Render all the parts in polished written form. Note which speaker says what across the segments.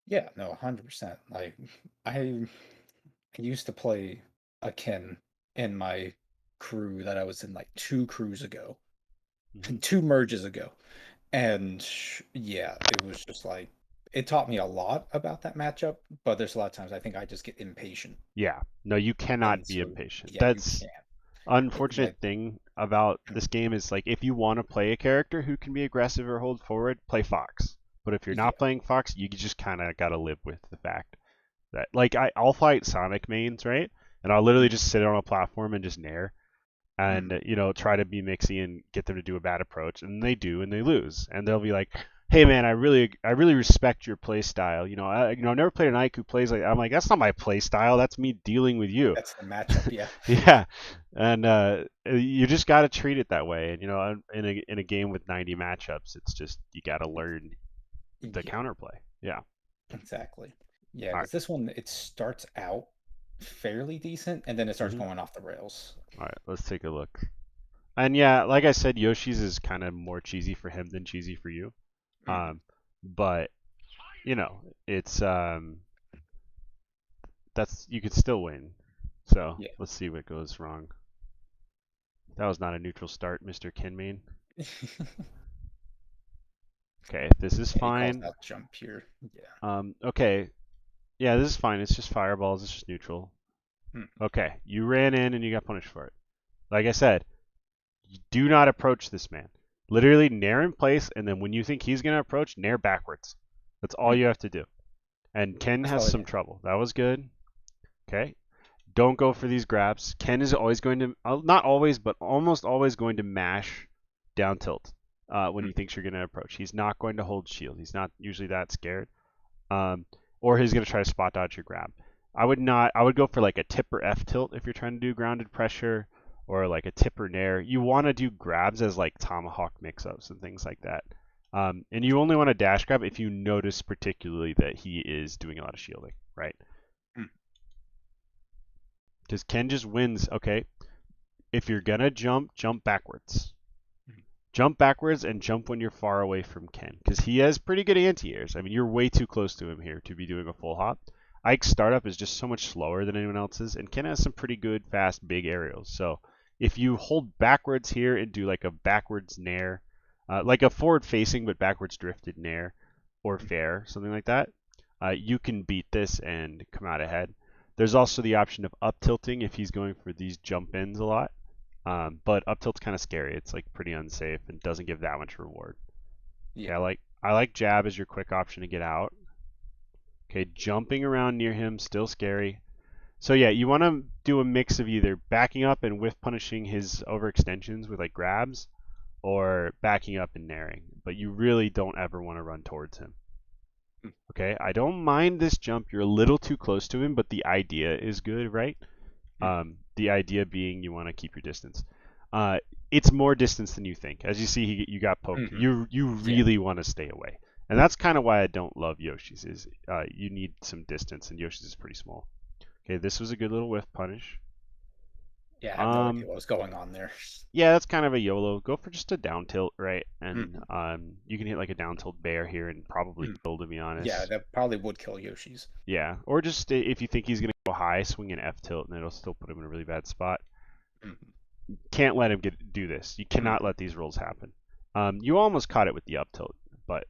Speaker 1: Yeah, no, 100%. Like I used to play a Ken in my crew that I was in like two crews ago,
Speaker 2: Hmm.
Speaker 1: two merges ago. And yeah, it was just like it taught me a lot about that matchup, but there's a lot of times I think I just get impatient.
Speaker 2: Yeah, no, you
Speaker 1: And
Speaker 2: cannot be
Speaker 1: so
Speaker 2: impatient.
Speaker 1: yeah, you
Speaker 2: That's
Speaker 1: can't.
Speaker 2: unfortunate
Speaker 1: Like
Speaker 2: thing about this game is like if you want to play a character who can be aggressive or hold forward, play Fox. But if you're not
Speaker 1: yeah.
Speaker 2: playing Fox, you just kind of got to live with the fact that like I'll fight Sonic mains, right? And I'll literally
Speaker 1: Mhm,
Speaker 2: just sit on a platform and just nair and
Speaker 1: mhm.
Speaker 2: try to be mixy and get them to do a bad approach, and they do, and they lose, and they'll be like, "Hey man, I really respect your play style. I've never played an Ike who plays like." I'm like, "That's not my play style. That's me dealing with you."
Speaker 1: That's the matchup, yeah.
Speaker 2: Yeah, and you just got to treat it that way. And in a game with 90 matchups, it's just you got to learn the
Speaker 1: Yeah,
Speaker 2: counterplay. Yeah.
Speaker 1: exactly. Yeah,
Speaker 2: All right.
Speaker 1: because this one it starts out fairly decent and then it starts
Speaker 2: Mm-hmm.
Speaker 1: going off the rails.
Speaker 2: All right. Let's take a look. And yeah, like I said, Yoshi's is kind of more cheesy for him than cheesy for you.
Speaker 1: Mhm.
Speaker 2: But it's that's you could still win. So
Speaker 1: Yeah.
Speaker 2: let's see what goes wrong. That was not a neutral start, Mr. Kinmain. Okay, this is
Speaker 1: Yeah, he calls
Speaker 2: fine.
Speaker 1: out jump here. Yeah.
Speaker 2: Okay, yeah, this is fine. It's just fireballs. It's just neutral.
Speaker 1: Mm,
Speaker 2: Okay, you ran in and you got punished for it. Like I said, you do not approach this man. Literally nair in place, and then when you think he's gonna approach, nair backwards. That's all
Speaker 1: mm.
Speaker 2: you have to do. And Ken
Speaker 1: That's
Speaker 2: has
Speaker 1: all I
Speaker 2: some
Speaker 1: did.
Speaker 2: trouble. That was good. Okay, don't go for these grabs. Ken is always going to, not always, but almost always going to mash down tilt when
Speaker 1: Mm,
Speaker 2: he thinks you're going to approach. He's not going to hold shield. He's not usually that scared. Um, or he's going to try to spot dodge your grab. I would not. I would go for like a tip or F tilt if you're trying to do grounded pressure, or like a tip or nair. You want to do grabs as like tomahawk mix-ups and things like that. And you only want to dash grab if you notice particularly that he is doing a lot of shielding, right?
Speaker 1: mm,
Speaker 2: Because Ken just wins. Okay, if you're gonna jump, jump backwards.
Speaker 1: mm.
Speaker 2: Jump backwards and jump when you're far away from Ken, because he has pretty good anti-airs. I mean, you're way too close to him here to be doing a full hop. Ike's startup is just so much slower than anyone else's, and Ken has some pretty good, fast, big aerials. So if you hold backwards here and do like a backwards nair, like a forward facing but backwards drifted nair, or fair, something like that, you can beat this and come out ahead. There's also the option of up tilting if he's going for these jump ins a lot. But up tilt's kind of scary. It's like pretty unsafe and doesn't give that much reward. Okay,
Speaker 1: Yeah.
Speaker 2: I like jab as your quick option to get out. Okay, jumping around near him still scary. So yeah, you want to do a mix of either backing up and whiff punishing his overextensions with like grabs, or backing up and naring. But you really don't ever want to run towards him.
Speaker 1: Mm,
Speaker 2: Okay, I don't mind this jump. You're a little too close to him, but the idea is good, right?
Speaker 1: mm,
Speaker 2: The idea being you want to keep your distance. Uh, it's more distance than you think. As you see, you got poked.
Speaker 1: mhm.
Speaker 2: You
Speaker 1: Yeah.
Speaker 2: really want to stay away, and that's kind of why I don't love Yoshi's. Is you need some distance, and Yoshi's is pretty small. Okay, this was a good little whiff punish.
Speaker 1: Yeah, I have no idea
Speaker 2: Um,
Speaker 1: what was going on there.
Speaker 2: yeah, that's kind of a YOLO. Go for just a down tilt, right? And
Speaker 1: Mhm,
Speaker 2: you can hit like a down tilt bear here and probably
Speaker 1: mm.
Speaker 2: kill, to be
Speaker 1: Yeah,
Speaker 2: honest.
Speaker 1: that probably would kill Yoshi's.
Speaker 2: Yeah, or just if you think he's gonna go high, swing an F tilt, and it'll still put him in a really bad spot.
Speaker 1: Mhm,
Speaker 2: Can't let him do this. You cannot
Speaker 1: mhm,
Speaker 2: let these rolls happen. You almost caught it with the up tilt, but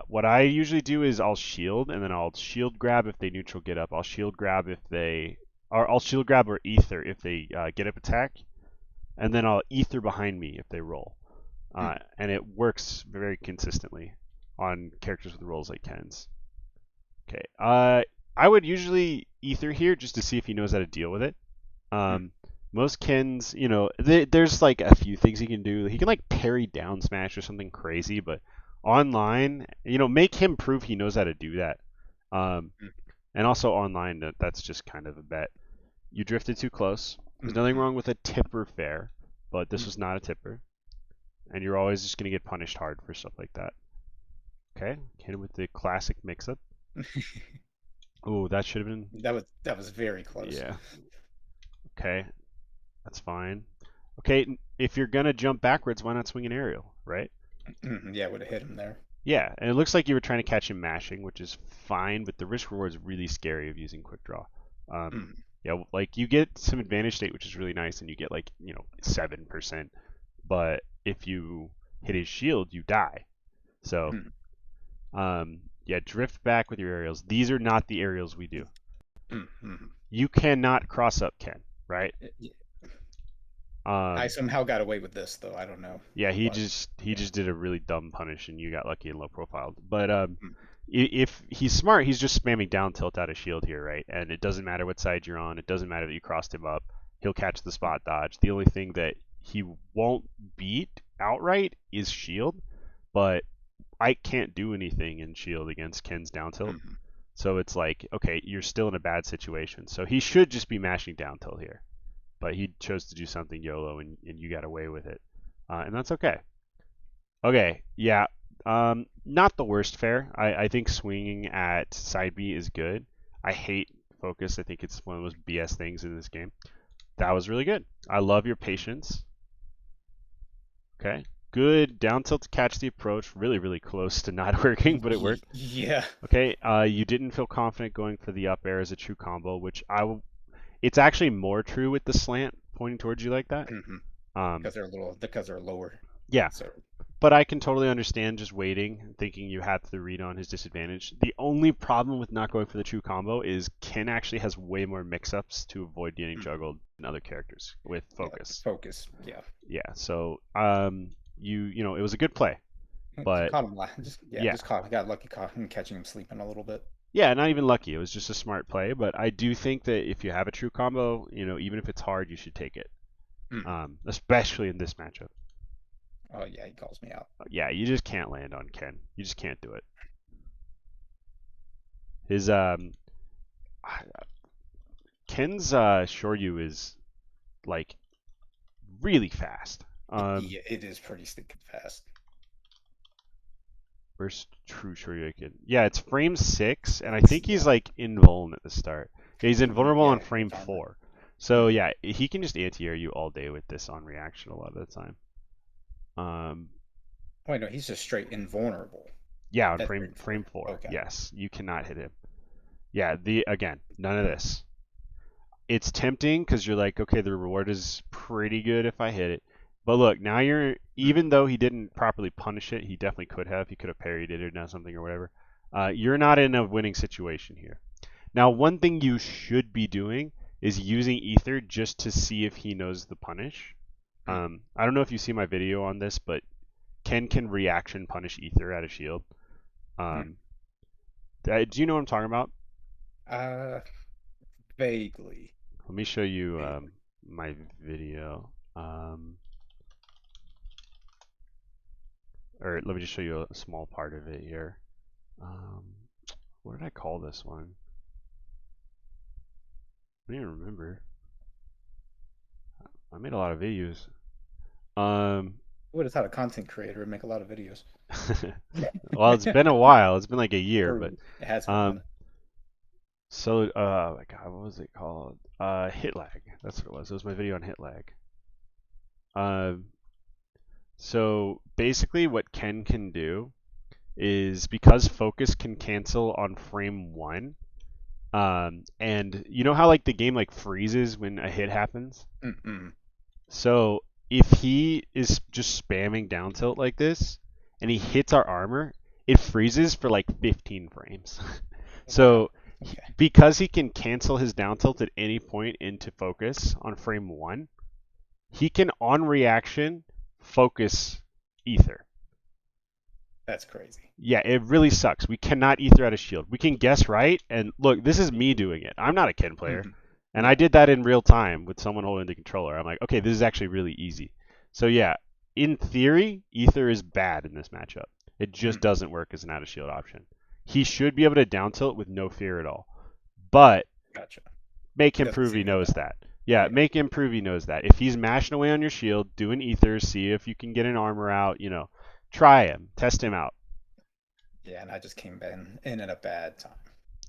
Speaker 2: what I usually do is I'll shield and then I'll shield grab if they neutral get up. I'll shield grab if they, or I'll shield grab or ether if they get up attack, and then I'll ether behind me if they roll.
Speaker 1: mhm.
Speaker 2: And it works very consistently on characters with rolls like Ken's. Okay. I would usually ether here just to see if he knows how to deal with it.
Speaker 1: Mm.
Speaker 2: Um, most Kens, there's like a few things he can do. He can like parry down smash or something crazy, but online, make him prove he knows how to do that. Um,
Speaker 1: Mm,
Speaker 2: and also online, that's just kind of a bet. You drifted too close. There's nothing
Speaker 1: mhm,
Speaker 2: wrong with a tipper fair, but this was
Speaker 1: mhm.
Speaker 2: not a tipper, and you're always just gonna get punished hard for stuff like that. Okay, hit him with the classic mix-up. Oh, that should have been.
Speaker 1: That was very close.
Speaker 2: Yeah. Okay, that's fine. Okay, if you're gonna jump backwards, why not swing an aerial, right?
Speaker 1: Mhm, yeah, would have hit him there.
Speaker 2: Yeah, and it looks like you were trying to catch him mashing, which is fine, but the risk reward is really scary of using quick draw. Um,
Speaker 1: Mm,
Speaker 2: yeah, like you get some advantage state, which is really nice, and you get like 7%. But if you hit his shield, you die. So
Speaker 1: mm,
Speaker 2: yeah, drift back with your aerials. These are not the aerials we do.
Speaker 1: mm, mm.
Speaker 2: You cannot cross up Ken, right?
Speaker 1: Y- I
Speaker 2: Um,
Speaker 1: somehow got away with this though. I don't know,
Speaker 2: yeah, he
Speaker 1: but
Speaker 2: just he
Speaker 1: yeah.
Speaker 2: just did a really dumb punish, and you got lucky and low profiled. But
Speaker 1: Mm,
Speaker 2: if he's smart, he's just spamming down tilt out of shield here, right? And it doesn't matter what side you're on. It doesn't matter that you crossed him up. He'll catch the
Speaker 1: mm,
Speaker 2: spot dodge. The only thing that he won't beat outright is shield, but I can't do anything in shield against Ken's down tilt.
Speaker 1: mm,
Speaker 2: So it's like, okay, you're still in a bad situation. So he should just be mashing down tilt here. But he chose to do something YOLO, and you got away with it. And that's okay. Okay, yeah. Not the worst fare. I think swinging at side B is good. I hate focus. I think it's one of the most BS things in this game. That was really good. I love your patience. Okay. Good down tilt to catch the approach. Really, really close to not working, but it worked.
Speaker 1: yeah.
Speaker 2: Okay. You didn't feel confident going for the up air as a true combo, which it's actually more true with the slant pointing towards you like that.
Speaker 1: Hmm.
Speaker 2: Um,
Speaker 1: Because they're lower.
Speaker 2: yeah,
Speaker 1: So
Speaker 2: but I can totally understand just waiting, thinking you had the read on his disadvantage. The only problem with not going for the true combo is Ken actually has way more mix-ups to avoid getting
Speaker 1: mm,
Speaker 2: juggled than other characters with
Speaker 1: yeah,
Speaker 2: focus.
Speaker 1: focus. Yeah.
Speaker 2: Yeah, so it was a good play,
Speaker 1: Just
Speaker 2: but
Speaker 1: caught him. Just yeah.
Speaker 2: yeah,
Speaker 1: Just caught. Got lucky. Caught him catching him sleeping a little bit.
Speaker 2: yeah, not even lucky. It was just a smart play, but I do think that if you have a true combo, even if it's hard, you should take it,
Speaker 1: Mm.
Speaker 2: especially in this matchup.
Speaker 1: Oh yeah, he calls me out.
Speaker 2: Yeah, you just can't land on Ken. You just can't do it. His Ken's Shoryu is like really fast.
Speaker 1: Yeah, it is pretty stinking fast.
Speaker 2: Where's true Shoryuken? Yeah, it's frame 6, and I think he's
Speaker 1: Yeah.
Speaker 2: like invuln at the start. Yeah, he's invulnerable on
Speaker 1: Yeah,
Speaker 2: frame
Speaker 1: it's armor.
Speaker 2: 4. So
Speaker 1: Hmm.
Speaker 2: yeah, he can just anti-air you all day with this on reaction a lot of the time. Um,
Speaker 1: Wait, no, he's just straight invulnerable
Speaker 2: yeah, on
Speaker 1: at
Speaker 2: frame
Speaker 1: frame
Speaker 2: frame
Speaker 1: four.
Speaker 2: 4,
Speaker 1: Okay.
Speaker 2: yes, you cannot hit him. Yeah, the again, none of
Speaker 1: Hmm.
Speaker 2: this. It's tempting because you're like, okay, the reward is pretty good if I hit it. But look, now even though he didn't properly punish it, he definitely could have. He could have parried it or done something or whatever. You're not in a winning situation here. Now, one thing you should be doing is using Ether just to see if he knows the punish.
Speaker 1: Hmm.
Speaker 2: I don't know if you see my video on this, but Ken can reaction punish Ether at a shield.
Speaker 1: Hmm.
Speaker 2: Um, do you know what I'm talking about?
Speaker 1: Uh, vaguely.
Speaker 2: Let me show you
Speaker 1: Vaguely.
Speaker 2: my video. Or let me just show you a small part of it here. Um, what did I call this one? I don't even remember. I made a lot of videos. Um,
Speaker 1: What is that? A content creator and make a lot of videos.
Speaker 2: well, it's been a while. It's been like a year, but
Speaker 1: True. It has been a
Speaker 2: um,
Speaker 1: minute.
Speaker 2: so my God, what was it called? Hit lag. That's what it was. It was my video on hit lag. Um, so basically, what Ken can do is because focus can cancel on frame 1. And you know how like the game like freezes when a hit happens?
Speaker 1: Mm-mm.
Speaker 2: So if he is just spamming down tilt like this and he hits our armor, it freezes for like 15 frames.
Speaker 1: Wow.
Speaker 2: So
Speaker 1: Okay.
Speaker 2: because he can cancel his down tilt at any point into focus on frame 1, he can on reaction focus ether.
Speaker 1: That's crazy.
Speaker 2: Yeah, it really sucks. We cannot ether out a shield. We can guess right, and look, this is me doing it. I'm not a Ken player,
Speaker 1: Hmm.
Speaker 2: and I
Speaker 1: Yeah.
Speaker 2: did that in real time with someone holding the controller. I'm like, okay, this is actually really easy. So yeah, in theory, ether is bad in this matchup. It just
Speaker 1: Hmm.
Speaker 2: doesn't work as an out of shield option. He should be able to down tilt with no fear at all, but
Speaker 1: Gotcha.
Speaker 2: make
Speaker 1: He
Speaker 2: him
Speaker 1: doesn't
Speaker 2: prove
Speaker 1: see
Speaker 2: he
Speaker 1: any
Speaker 2: knows
Speaker 1: value.
Speaker 2: that. Yeah,
Speaker 1: Yeah.
Speaker 2: make him prove he knows that. If he's mashing away on your shield, doing ether, see if you can get an armor out. Try him, test him out.
Speaker 1: Yeah, and I just came in at a bad time.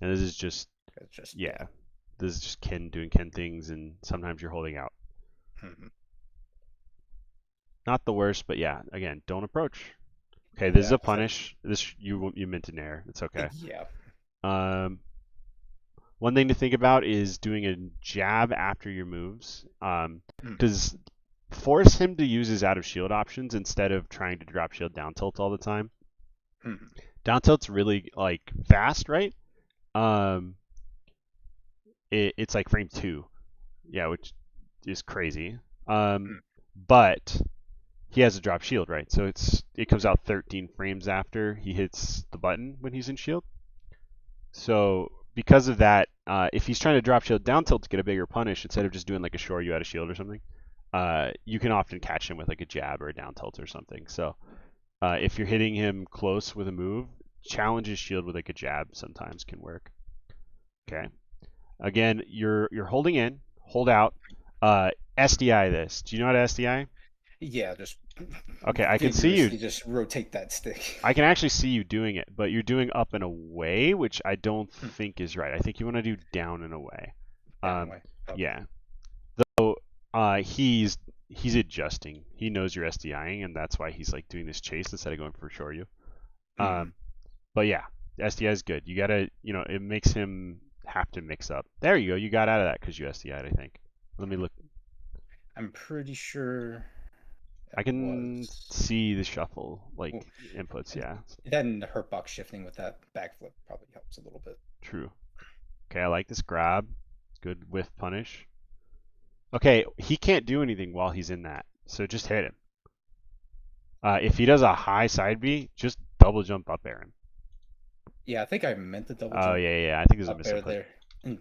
Speaker 2: And this is just
Speaker 1: It's just yeah.
Speaker 2: yeah, this is just Ken doing Ken things, and sometimes you're holding out.
Speaker 1: Hmm.
Speaker 2: Not the worst, but yeah, again, don't approach. Okay, this is
Speaker 1: Yeah,
Speaker 2: a punish. This you meant an air. It's okay.
Speaker 1: yeah.
Speaker 2: Um, One thing to think about is doing a jab after your moves.
Speaker 1: Mm,
Speaker 2: Does force him to use his out of shield options instead of trying to drop shield down tilt all the time.
Speaker 1: mm,
Speaker 2: Down tilt's really like fast, right? Um, it's like frame two, yeah, which is crazy. Um,
Speaker 1: mm,
Speaker 2: but he has a drop shield, right? So it comes out 13 frames after he hits the button when he's in shield. So because of that, if he's trying to drop shield down tilt to get a bigger punish instead of just doing like a shore you out of shield or something, you can often catch him with like a jab or a down tilt or something. So if you're hitting him close with a move, challenge his shield with like a jab sometimes can work. Okay. Again, you're holding in, hold out. SDI this. Do you know how to SDI?
Speaker 1: yeah, just
Speaker 2: Okay, I can see you.
Speaker 1: vigorously just rotate that stick.
Speaker 2: I can actually see you doing it, but you're doing up and away, which I don't
Speaker 1: Mm,
Speaker 2: think is right. I think you want to do down and away.
Speaker 1: down
Speaker 2: Um,
Speaker 1: away. Okay.
Speaker 2: yeah. So he's adjusting. He knows you're SDIing, and that's why he's like doing this chase instead of going for shore you.
Speaker 1: Mm,
Speaker 2: Um, but yeah, SDI is good. You gotta, it makes him have to mix up. There you go. You got out of that because you SDI'd, I think. Let me look.
Speaker 1: I'm pretty sure
Speaker 2: I
Speaker 1: that
Speaker 2: can
Speaker 1: was.
Speaker 2: see the shuffle like
Speaker 1: Well,
Speaker 2: inputs.
Speaker 1: and
Speaker 2: Yeah,
Speaker 1: then the hurt box shifting with that backflip probably helps a little bit.
Speaker 2: true. Okay, I like this grab. Good whiff punish. Okay, he can't do anything while he's in that, so just hit him. If he does a high side B, just double jump up air him.
Speaker 1: Yeah, I think I meant to double
Speaker 2: Oh
Speaker 1: jump
Speaker 2: yeah, yeah, yeah. I think there's a
Speaker 1: up air
Speaker 2: misinput.
Speaker 1: there,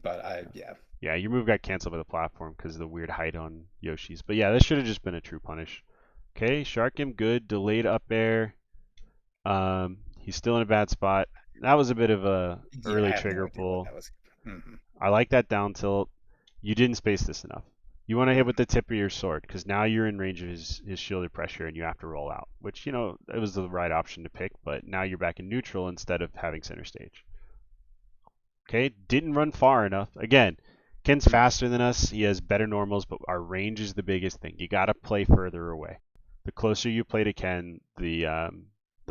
Speaker 1: but yeah.
Speaker 2: Yeah, your move got canceled by the platform because of the weird height on Yoshi's. But yeah, this should have just been a true punish. Okay, shark him good, delayed up air. He's still in a bad spot. That was a bit of a
Speaker 1: Yeah, I
Speaker 2: early
Speaker 1: have no
Speaker 2: trigger
Speaker 1: idea what
Speaker 2: pull.
Speaker 1: that was. Hmm.
Speaker 2: I like that down tilt. You didn't space this enough. You want to hit with the tip of your sword because now you're in range of his shielded pressure and you have to roll out, which it was the right option to pick. But now you're back in neutral instead of having center stage. Okay, didn't run far enough. Again, Ken's
Speaker 1: Hmm.
Speaker 2: faster than us. He has better normals, but our range is the biggest thing. You got to play further away. The closer you play to Ken, the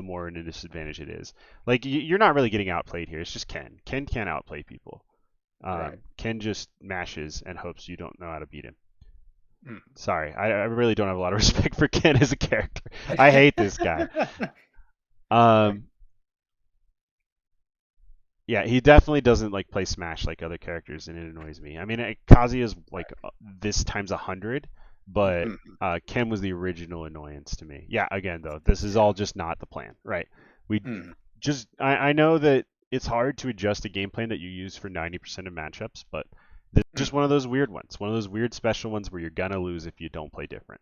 Speaker 2: more in a disadvantage it is. Like you're not really getting outplayed here. It's just Ken. Ken can't outplay people.
Speaker 1: Right.
Speaker 2: Ken just mashes and hopes you don't know how to beat him.
Speaker 1: Mm.
Speaker 2: Sorry, I really don't have a lot of respect for Ken as a character. I hate this guy.
Speaker 1: Right.
Speaker 2: Um, Yeah, he definitely doesn't like play Smash like other characters, and it annoys me. I mean, Kazuya's like this times 100, but
Speaker 1: Mhm.
Speaker 2: Ken was the original annoyance to me. Yeah, again though, this is
Speaker 1: Yeah.
Speaker 2: all just not the plan, right? We
Speaker 1: Mm.
Speaker 2: I know that it's hard to adjust a game plan that you use for 90% of matchups, but this is just
Speaker 1: Mm.
Speaker 2: one of those weird ones, one of those weird special ones where you're gonna lose if you don't play different.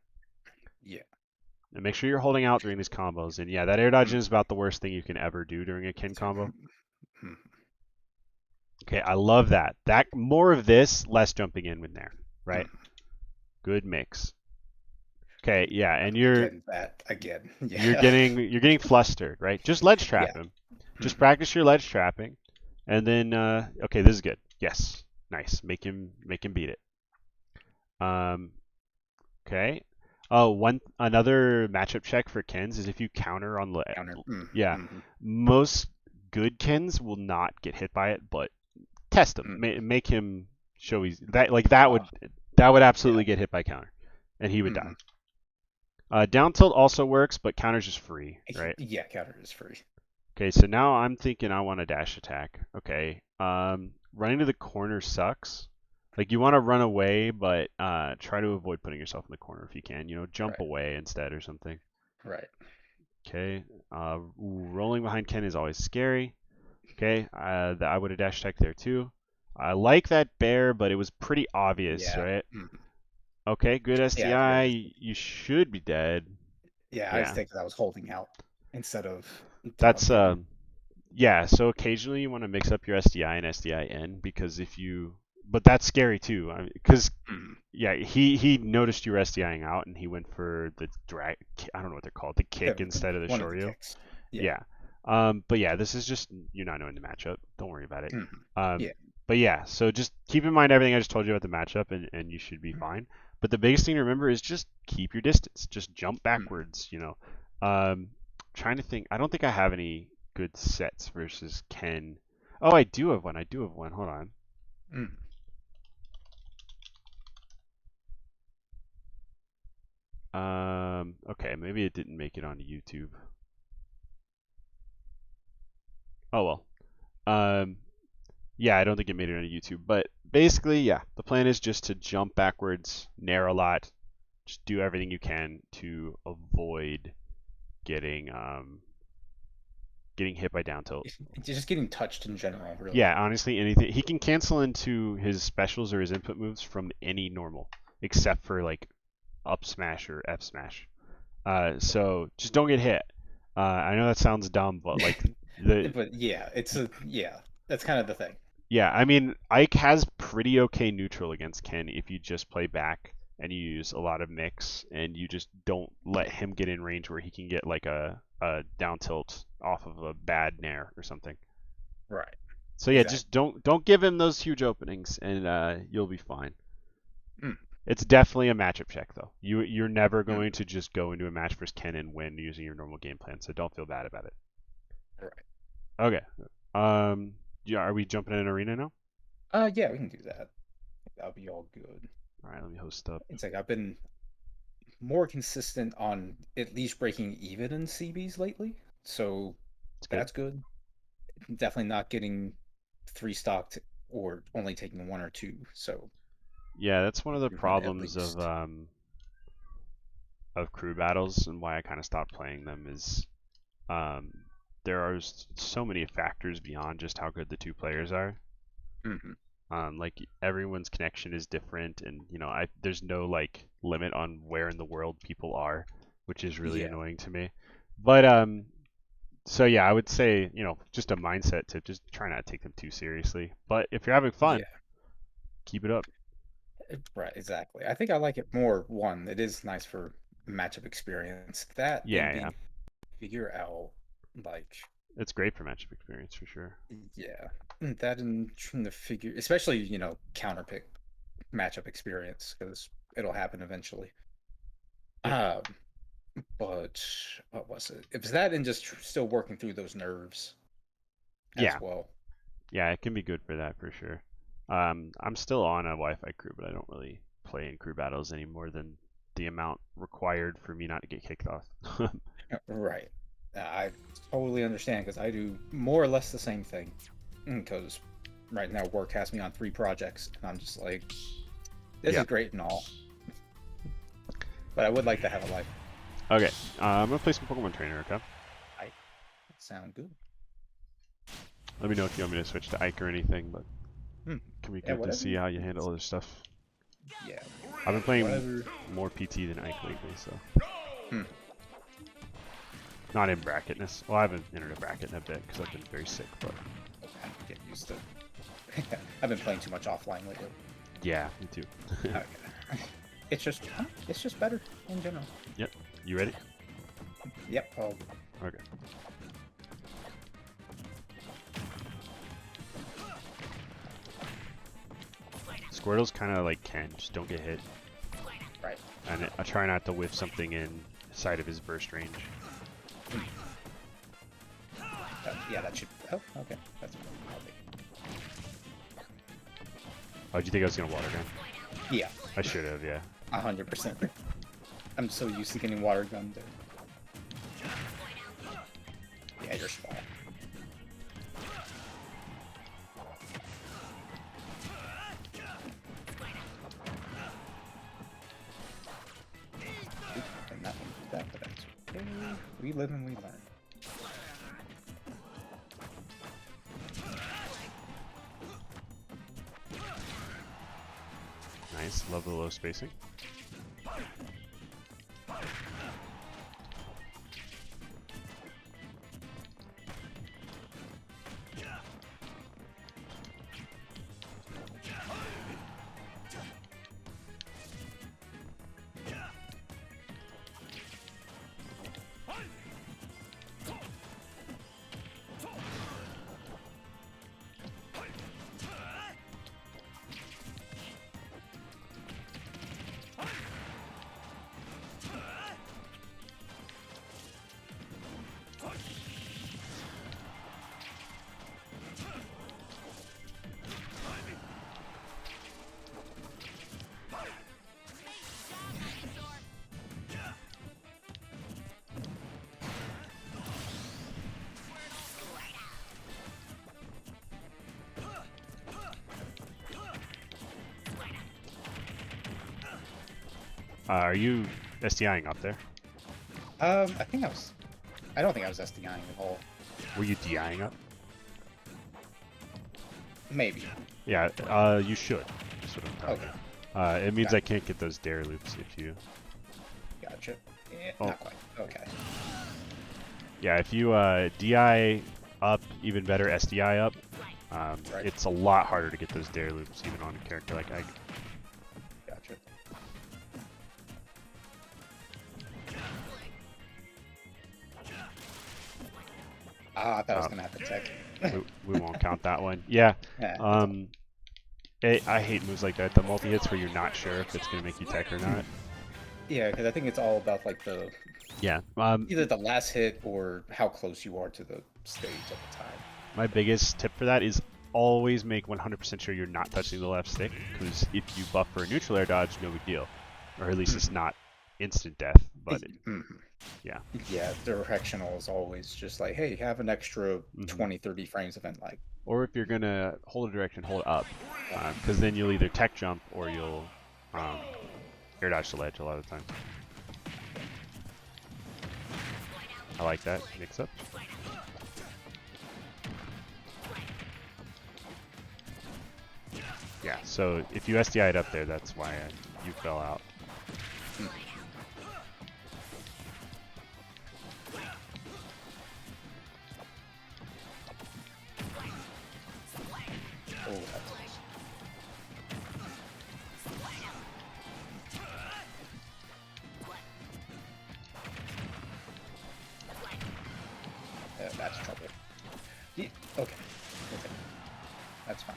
Speaker 1: Yeah.
Speaker 2: And make sure you're holding out during these combos. And yeah, that air dodge is
Speaker 1: Mm.
Speaker 2: about the worst thing you can ever do during a Ken
Speaker 1: So,
Speaker 2: combo.
Speaker 1: mm.
Speaker 2: Okay, I love that. That more of this, less jumping in with there, right?
Speaker 1: Mm.
Speaker 2: Good mix. Okay, yeah, and you're
Speaker 1: Again, that again.
Speaker 2: you're
Speaker 1: Yeah.
Speaker 2: getting you're getting flustered, right? Just ledge
Speaker 1: Yeah.
Speaker 2: trap him. Just
Speaker 1: Mm.
Speaker 2: practice your ledge trapping, and then okay, this is good. Yes, nice. Make him beat it. Um, okay. Oh, one another matchup check for Kens is if you counter on
Speaker 1: Counter. Mm.
Speaker 2: yeah,
Speaker 1: Mm.
Speaker 2: most good Kens will not get hit by it, but test him.
Speaker 1: Mm.
Speaker 2: Make him show he's that like
Speaker 1: Uh,
Speaker 2: that would
Speaker 1: yeah.
Speaker 2: absolutely get hit by counter, and he would die.
Speaker 1: Mm.
Speaker 2: Down tilt also works, but counter's just free, right?
Speaker 1: Yeah, counter is free.
Speaker 2: Okay, so now I'm thinking I want a dash attack. Okay, running to the corner sucks. Like you want to run away, but try to avoid putting yourself in the corner if you can. Jump
Speaker 1: Right.
Speaker 2: away instead or something.
Speaker 1: Right.
Speaker 2: Okay, rolling behind Ken is always scary. Okay, I would have dash attack there too. I like that bear, but it was pretty obvious,
Speaker 1: Yeah.
Speaker 2: right?
Speaker 1: Mm.
Speaker 2: Okay, good
Speaker 1: Yeah. Yeah.
Speaker 2: SDI. You should be dead.
Speaker 1: Yeah. I was
Speaker 2: Yeah,
Speaker 1: thinking I was holding out instead of
Speaker 2: that's
Speaker 1: jumping.
Speaker 2: yeah. So occasionally you want to mix up your SDI and SDI in because but that's scary too. Because
Speaker 1: Mm.
Speaker 2: yeah, he noticed you were SDIing out and he went for the drag. I don't know what they're called, the kick instead of the
Speaker 1: One of the
Speaker 2: Shoryu.
Speaker 1: kicks. Yeah.
Speaker 2: Yeah. But yeah, this is just you not knowing the matchup. Don't worry about it.
Speaker 1: Mm.
Speaker 2: Um,
Speaker 1: Yeah.
Speaker 2: but yeah, so just keep in mind everything I just told you about the matchup, and you should be fine. But the biggest thing to remember is just keep your distance. Just jump
Speaker 1: Mm.
Speaker 2: backwards. Um, trying to think. I don't think I have any good sets versus Ken. Oh, I do have one. I do have one. Hold on.
Speaker 1: Mm.
Speaker 2: Okay, maybe it didn't make it onto YouTube. Oh well. Um, yeah, I don't think it made it onto YouTube. But basically, yeah, the plan is just to jump backwards, nair a lot, just do everything you can to avoid getting getting hit by down tilt.
Speaker 1: It's just getting touched in general, really.
Speaker 2: Yeah, honestly, anything he can cancel into his specials or his input moves from any normal, except for like up smash or F smash. So just don't get hit. I know that sounds dumb, but like the
Speaker 1: But yeah, that's kind of the thing.
Speaker 2: yeah, I mean Ike has pretty okay neutral against Ken if you just play back and you use a lot of mix and you just don't let him get in range where he can get like a down tilt off of a bad nair or something.
Speaker 1: Right.
Speaker 2: So yeah,
Speaker 1: Exactly.
Speaker 2: just don't give him those huge openings and you'll be fine.
Speaker 1: Mm.
Speaker 2: It's definitely a matchup check though. You're never
Speaker 1: Mm.
Speaker 2: going to just go into a match versus Ken and win using your normal game plan, so don't feel bad about it.
Speaker 1: Right.
Speaker 2: Okay. Yeah, are we jumping in an arena now?
Speaker 1: Yeah, we can do that. That'll be all good.
Speaker 2: All right, let me host up.
Speaker 1: It's like I've been more consistent on at least breaking even in CBs lately, so
Speaker 2: It's good.
Speaker 1: that's good. Definitely not getting three stocked or only taking one or two, so
Speaker 2: Yeah, that's one of the
Speaker 1: improvement at
Speaker 2: problems
Speaker 1: least.
Speaker 2: of crew battles and why I kind of stopped playing them is um there are so many factors beyond just how good the two players are.
Speaker 1: Hmm.
Speaker 2: Like everyone's connection is different, and there's no like limit on where in the world people are, which is really
Speaker 1: Yeah,
Speaker 2: annoying to me. But so yeah, I would say just a mindset to just try not to take them too seriously. But if you're having fun,
Speaker 1: yeah,
Speaker 2: keep it up.
Speaker 1: right, exactly. I think I like it more. One, it is nice for matchup experience. That and
Speaker 2: Yeah, yeah,
Speaker 1: being figure out like
Speaker 2: it's great for matchup experience for sure.
Speaker 1: yeah, that and trying to figure, especially counter pick matchup experience because it'll happen eventually.
Speaker 2: Yep.
Speaker 1: Um, but what was it? It was that and just still working through those nerves
Speaker 2: Yeah,
Speaker 1: as well.
Speaker 2: yeah, it can be good for that for sure. I'm still on a Wi-Fi crew, but I don't really play in crew battles any more than the amount required for me not to get kicked off.
Speaker 1: Right. I totally understand because I do more or less the same thing. Because right now work has me on 3 projects, and I'm just like, this
Speaker 2: Yeah.
Speaker 1: is great and all, but I would like to have a life.
Speaker 2: Okay. I'm gonna play some Pokemon Trainer. Okay.
Speaker 1: I sound good.
Speaker 2: Let me know if you want me to switch to Ike or anything, but
Speaker 1: Hmm.
Speaker 2: can be
Speaker 1: Yeah,
Speaker 2: good to
Speaker 1: whatever.
Speaker 2: see how you handle other stuff.
Speaker 1: Yeah,
Speaker 2: I've been playing
Speaker 1: whatever.
Speaker 2: more PT than Ike lately, so
Speaker 1: Hmm.
Speaker 2: not in bracketness. Well, I haven't entered a bracket in a bit because I've been very sick, but
Speaker 1: Okay, get used to. I've been playing too much offline lately.
Speaker 2: yeah, me too.
Speaker 1: Okay. It's just better in general.
Speaker 2: Yep. You ready?
Speaker 1: Yep. Oh,
Speaker 2: Okay. Squirtle's kind of like Ken, just don't get hit.
Speaker 1: right.
Speaker 2: And I try not to whiff something inside of his burst range.
Speaker 1: Yeah, that should. Oh, okay. That's probably.
Speaker 2: Oh, do you think I was gonna water gun?
Speaker 1: Yeah,
Speaker 2: I should have, yeah.
Speaker 1: 100%. I'm so used to getting water gunned there. Yeah, you're small. And that one did that, but that's okay. We live and we learn.
Speaker 2: Nice, love the low spacing. Are you SDIing up there?
Speaker 1: I think I was. I don't think I was SDIing at all.
Speaker 2: Were you DIing up?
Speaker 1: Maybe.
Speaker 2: Yeah, you should. That's what I'm talking
Speaker 1: Okay.
Speaker 2: about. It means
Speaker 1: Got
Speaker 2: I can't get those dare loops if you...
Speaker 1: Gotcha. Yeah,
Speaker 2: Oh.
Speaker 1: not quite. Okay.
Speaker 2: Yeah, if you DI up, even better, SDI up,
Speaker 1: Right.
Speaker 2: it's a lot harder to get those dare loops even on a character like Ike.
Speaker 1: Gotcha. Ah, I thought I was gonna have to tech.
Speaker 2: We won't count that one. Yeah.
Speaker 1: Yeah.
Speaker 2: I hate moves like that. The multi-hits where you're not sure if it's going to make you tech or not.
Speaker 1: Yeah, because I think it's all about like the
Speaker 2: Yeah.
Speaker 1: either the last hit or how close you are to the stage at the time.
Speaker 2: My biggest tip for that is always make 100% sure you're not touching the left stick, because if you buff for a neutral air dodge, no big deal. Or at least it's not instant death, but yeah.
Speaker 1: Yeah, directional is always just like, hey, have an extra 20, 30 frames of end lag.
Speaker 2: Or if you're going to hold a direction, hold up, because then you'll either tech jump or you'll air dodge the ledge a lot of the time. I like that mix up. Yeah, so if you SDI'd up there, that's why you fell out.
Speaker 1: Oh, that's nice. That's trouble. Okay. That's fine.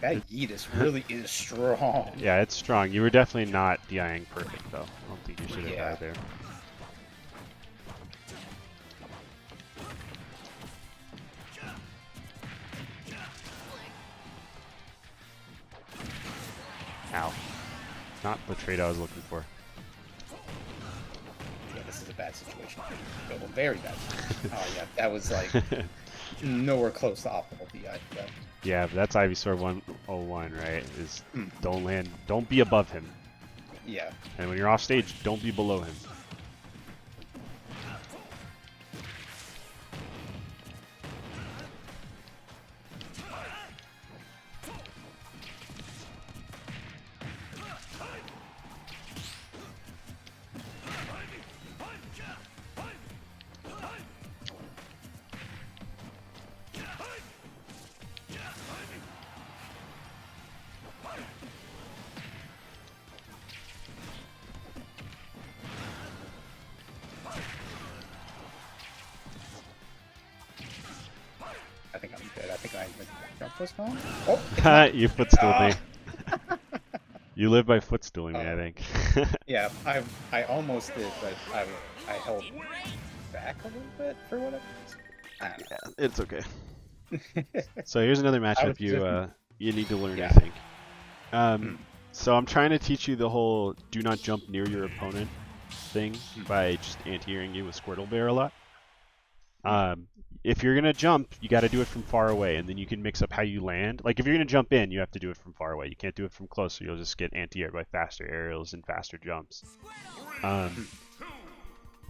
Speaker 1: That Yeetus really is strong.
Speaker 2: Yeah, it's strong. You were definitely not DIing perfect, though. I don't think you should have died there. Ow. Not the trade I was looking for.
Speaker 1: Yeah, this is a bad situation. Oh, very bad. Oh, yeah, that was like nowhere close to optimal DI.
Speaker 2: Yeah, but that's Ivysaur 101, right? Is don't land, don't be above him.
Speaker 1: Yeah.
Speaker 2: And when you're off stage, don't be below him.
Speaker 1: I think I'm good. I think I even jump was gone. Oh!
Speaker 2: You footstooled me. You live by footstooling me, I think.
Speaker 1: Yeah, I almost did, but I held back a little bit for whatever reason. I don't know.
Speaker 2: Yeah, it's okay. So here's another matchup you need to learn,
Speaker 1: Yeah.
Speaker 2: I think. So I'm trying to teach you the whole do not jump near your opponent thing by just anti-airing you with Squirtle Bear a lot. If you're gonna jump, you got to do it from far away, and then you can mix up how you land. Like if you're gonna jump in, you have to do it from far away. You can't do it from close, or you'll just get anti-aired by faster aerials and faster jumps. But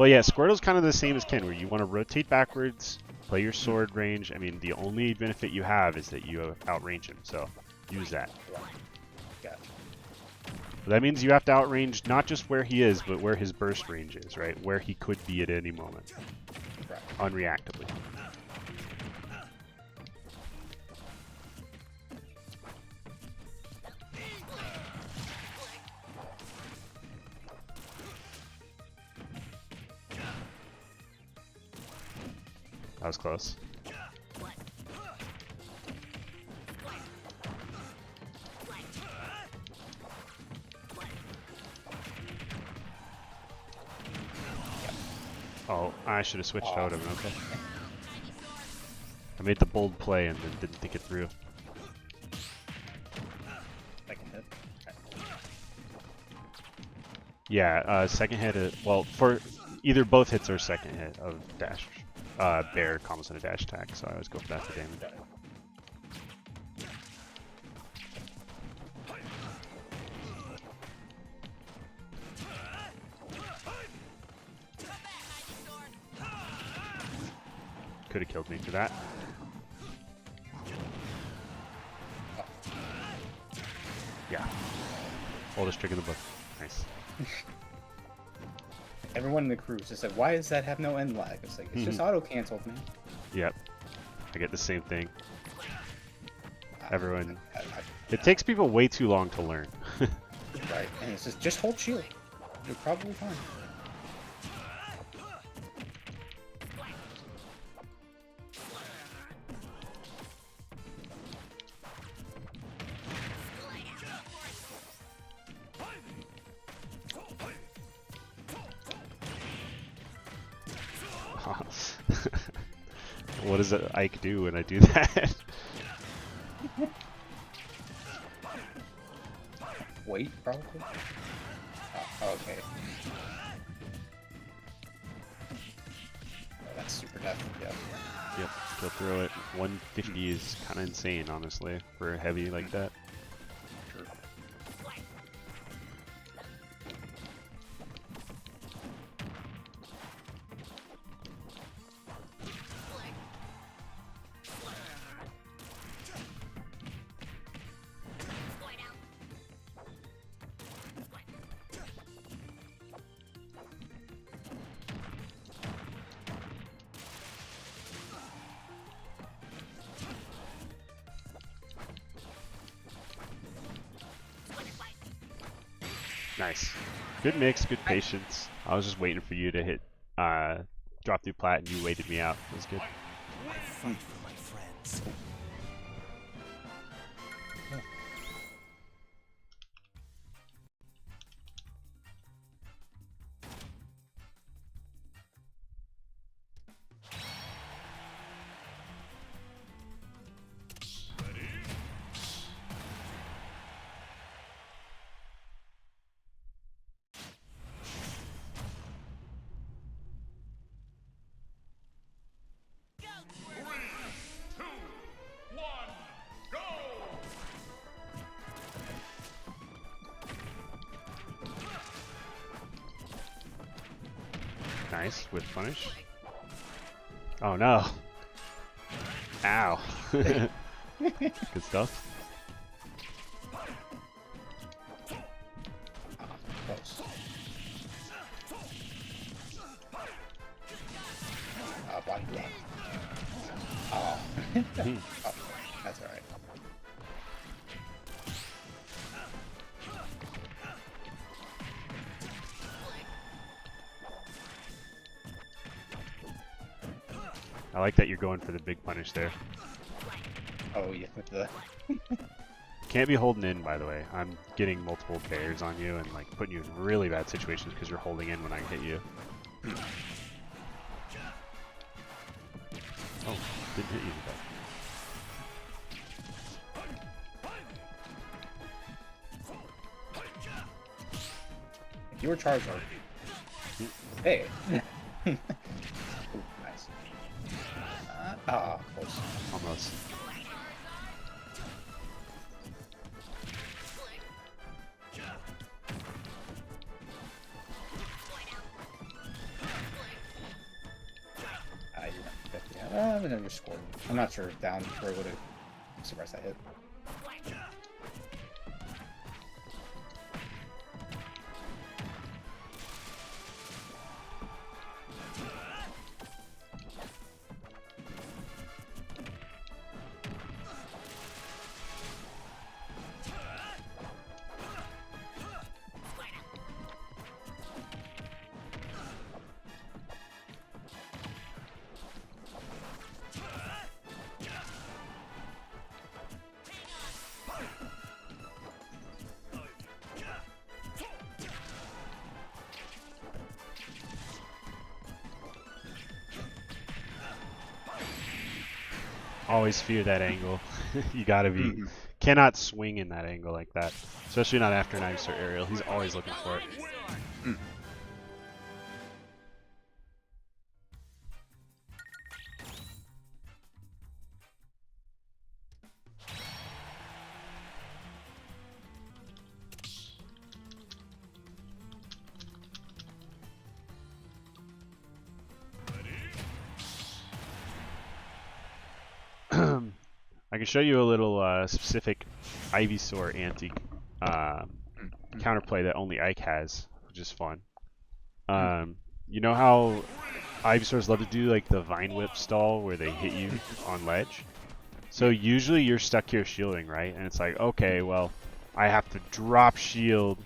Speaker 2: yeah, Squirtle's kind of the same as Ken, where you want to rotate backwards, play your sword range. I mean, the only benefit you have is that you outrange him, so use that.
Speaker 1: Gotcha.
Speaker 2: But that means you have to outrange not just where he is, but where his burst range is, right? Where he could be at any moment, unreactably. That was close. Oh, I should have switched out of him, okay. I made the bold play and then didn't think it through.
Speaker 1: Second hit.
Speaker 2: Yeah, second hit, well, for either both hits or second hit of dash. Bear combos in a dash attack, so I always go for that for damage. Could have killed me for that. Yeah. Oldest trick in the book. Nice.
Speaker 1: Everyone in the crew just said, "Why does that have no end lag?" It's like, it's just auto-canceled, man.
Speaker 2: Yep. I get the same thing. Everyone... It takes people way too long to learn.
Speaker 1: Right, and it's just hold shield. You're probably fine.
Speaker 2: What does Ike do when I do that?
Speaker 1: Wait, probably. Oh, okay. Oh, that's super tough. Yeah.
Speaker 2: Yep, go through it. 150 is kind of insane, honestly, for a heavy like that.
Speaker 1: Sure.
Speaker 2: Nice. Good mix, good patience. I was just waiting for you to hit drop through plat and you waited me out. It was good.
Speaker 3: I fight for my friends.
Speaker 2: Nice, with punish. Oh no. Ow. Good stuff.
Speaker 1: Close. Body block. Oh. Oh, that's alright.
Speaker 2: I like that you're going for the big punish there.
Speaker 1: Oh, yeah, with the...
Speaker 2: Can't be holding in, by the way. I'm getting multiple bears on you and like putting you in really bad situations because you're holding in when I hit you. Oh, didn't hit you, but...
Speaker 1: You were charged, hey. Ooh, nice. Close.
Speaker 2: Almost.
Speaker 1: I never scored. I'm not sure down where it would have surprised that hit.
Speaker 2: Always fear that angle. You gotta be... Cannot swing in that angle like that. Especially not after an ice or aerial. He's always looking for it. I can show you a little specific Ivysaur anti counterplay that only Ike has, which is fun. You know how Ivysaurs love to do like the Vine Whip stall where they hit you on ledge? So usually you're stuck here shielding, right? And it's like, okay, well, I have to drop shield,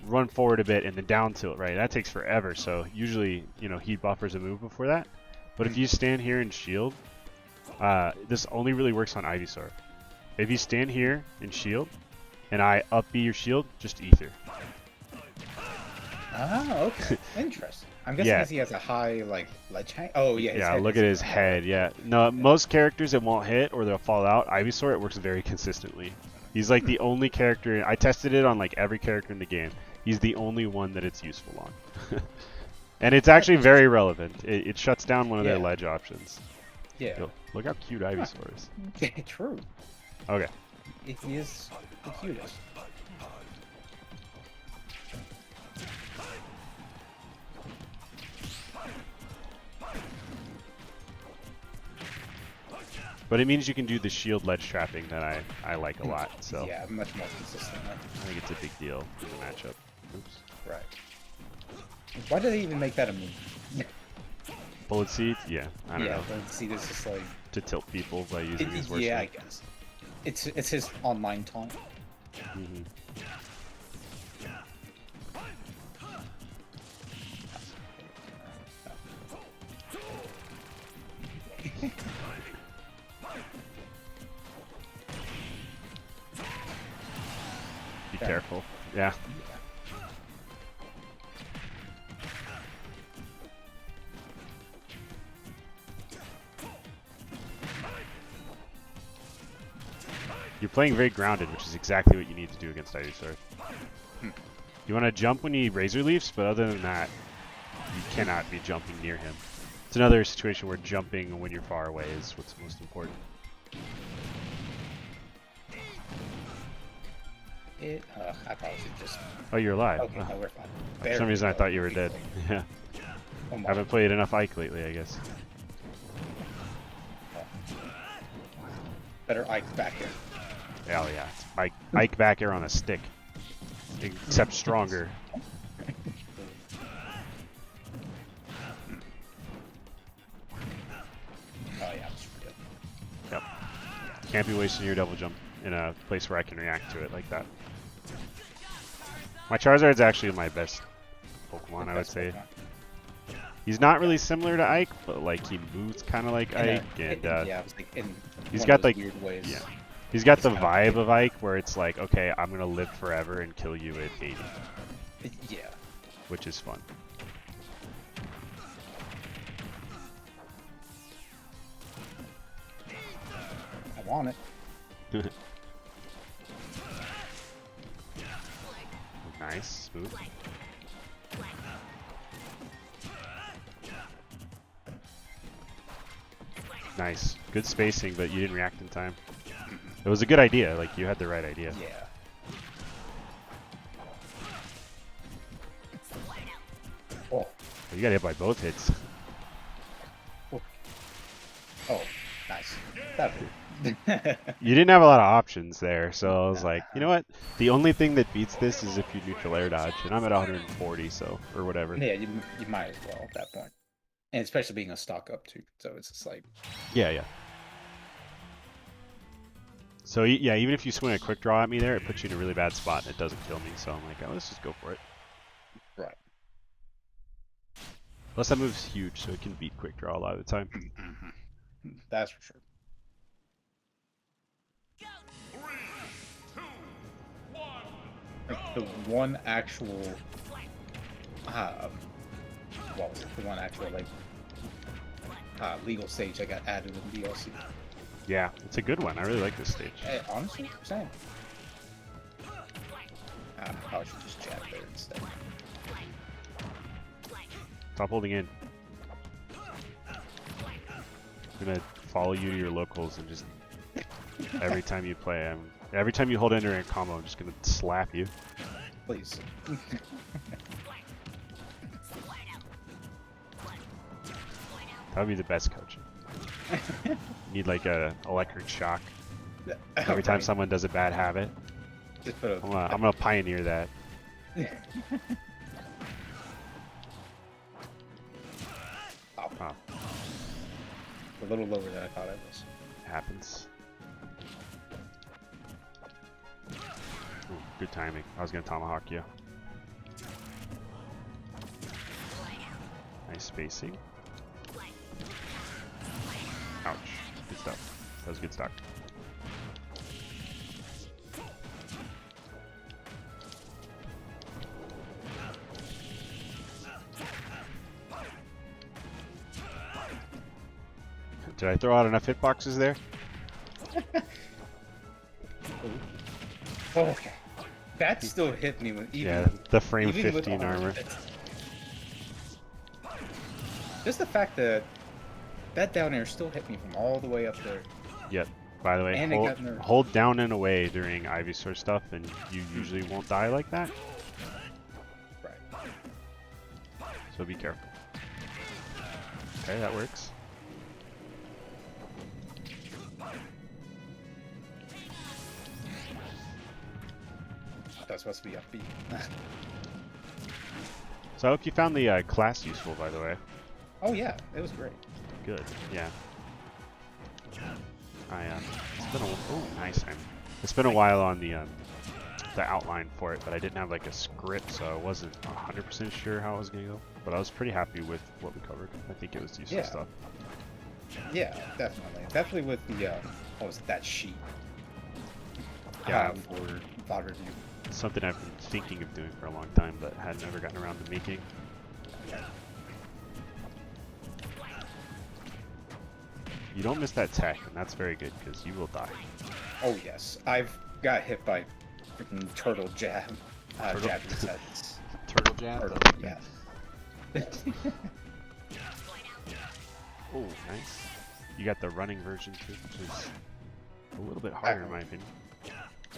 Speaker 2: run forward a bit, and then down tilt, right? That takes forever. So usually, you know, he buffers a move before that. But if you stand here and shield, this only really works on Ivysaur. If you stand here and shield, and I up B your shield, just ether.
Speaker 1: Oh, okay. Interesting. I'm guessing because he has a high, like, ledge hang. Oh, yeah.
Speaker 2: Yeah, look at his head. Yeah. No, most characters it won't hit or they'll fall out. Ivysaur, it works very consistently. He's like the only character. I tested it on like every character in the game. He's the only one that it's useful on. And it's actually very relevant. It shuts down one of their ledge options.
Speaker 1: Yeah.
Speaker 2: Yo, look how cute Ivysaur is.
Speaker 1: True.
Speaker 2: Okay.
Speaker 1: He is the cutest.
Speaker 2: But it means you can do the shield ledge trapping that I like a lot. So
Speaker 1: yeah, much more consistent.
Speaker 2: I think it's a big deal in the matchup. Oops.
Speaker 1: Right. Why do they even make that a move?
Speaker 2: Bullet seed? Yeah, I don't know.
Speaker 1: Bullet seed is just like
Speaker 2: to tilt people by using his worst.
Speaker 1: Yeah, I guess. It's his online taunt.
Speaker 2: Mm-hmm. Be careful. Yeah. You're playing very grounded, which is exactly what you need to do against Ivysaur. You want to jump when he Razor Leafs, but other than that, you cannot be jumping near him. It's another situation where jumping when you're far away is what's most important.
Speaker 1: I probably should just...
Speaker 2: Oh, you're alive.
Speaker 1: Okay, no, we're fine.
Speaker 2: For some reason I thought you were dead. Yeah.
Speaker 1: Oh
Speaker 2: Haven't played enough Ike lately, I guess.
Speaker 1: Better Ike back here.
Speaker 2: Hell yeah. It's Ike back here on a stick. Except stronger.
Speaker 1: Oh yeah, that's good.
Speaker 2: Yep. Can't be wasting your double jump in a place where I can react to it like that. My Charizard's actually my best Pokemon, I would say. He's not really similar to Ike, but like he moves kind of like Ike, and
Speaker 1: yeah, like
Speaker 2: he's got like
Speaker 1: weird ways.
Speaker 2: Yeah, he's got the vibe of Ike, where it's like, okay, I'm gonna live forever and kill you at 80.
Speaker 1: Yeah.
Speaker 2: Which is fun.
Speaker 1: I want it.
Speaker 2: Nice, smooth. Nice. Good spacing, but you didn't react in time. It was a good idea, like you had the right idea.
Speaker 1: Yeah. Oh.
Speaker 2: You got hit by both hits.
Speaker 1: Oh, nice. That
Speaker 2: You didn't have a lot of options there, so I was like, you know what? The only thing that beats this is if you neutral air dodge, and I'm at 140, so, or whatever.
Speaker 1: Yeah, you might as well at that point. And especially being a stock up too, so it's just like...
Speaker 2: Yeah, yeah. So, yeah, even if you swing a quick draw at me there, it puts you in a really bad spot and it doesn't kill me, so I'm like, oh, let's just go for it.
Speaker 1: Right.
Speaker 2: Plus that move's huge, so it can beat quick draw a lot of the time.
Speaker 1: That's for sure.
Speaker 3: 3, 2, 1.
Speaker 1: Like the one actual... what was it? The one actual, like, legal stage that got added in DLC.
Speaker 2: Yeah, it's a good one. I really like this stage.
Speaker 1: Hey, honestly, same. I probably should just jab there instead.
Speaker 2: Stop holding in. I'm gonna follow you to your locals and just every time you play, every time you hold enter in a combo, I'm just gonna slap you.
Speaker 1: Please.
Speaker 2: That would be the best coaching. Need like a electric shock
Speaker 1: Oh,
Speaker 2: every time
Speaker 1: right.
Speaker 2: someone does a bad habit.
Speaker 1: Just put a.
Speaker 2: I'm gonna pioneer that.
Speaker 1: Oh,
Speaker 2: Oh,
Speaker 1: a little lower than I thought it was.
Speaker 2: happens. Ooh, good timing. I was gonna tomahawk you. Nice spacing. Ouch. Good stuff. That was good stock. Did I throw out enough hitboxes there?
Speaker 1: Oh, okay. That still hit me with even.
Speaker 2: Yeah, the frame
Speaker 1: even with
Speaker 2: 15
Speaker 1: all
Speaker 2: armor.
Speaker 1: of it. Just the fact that that down air still hit me from all the way up there.
Speaker 2: Yep. By the way,
Speaker 1: And it got nerfed.
Speaker 2: hold down and away during Ivysaur stuff, and you usually won't die like that.
Speaker 1: Right.
Speaker 2: So be careful. Okay, that works.
Speaker 1: That's supposed to be upbeat.
Speaker 2: So I hope you found the class useful, by the way.
Speaker 1: Oh yeah, it was great.
Speaker 2: Good. Yeah. It's been nice. It's been a while on the outline for it, but I didn't have like a script, so I wasn't 100% sure how it was gonna go. But I was pretty happy with what we covered. I think it was useful stuff.
Speaker 1: Yeah, definitely. Definitely with the what was it, that sheet.
Speaker 2: Yeah.
Speaker 1: For VOD review.
Speaker 2: Something I've been thinking of doing for a long time, but had never gotten around to making. You don't miss that tech, and that's very good because you will die.
Speaker 1: Oh yes, I've got hit by freaking turtle jab. Jab resets.
Speaker 2: Turtle jab.
Speaker 1: Turtle, yeah.
Speaker 2: Oh, nice. You got the running version too, which is a little bit harder in my opinion.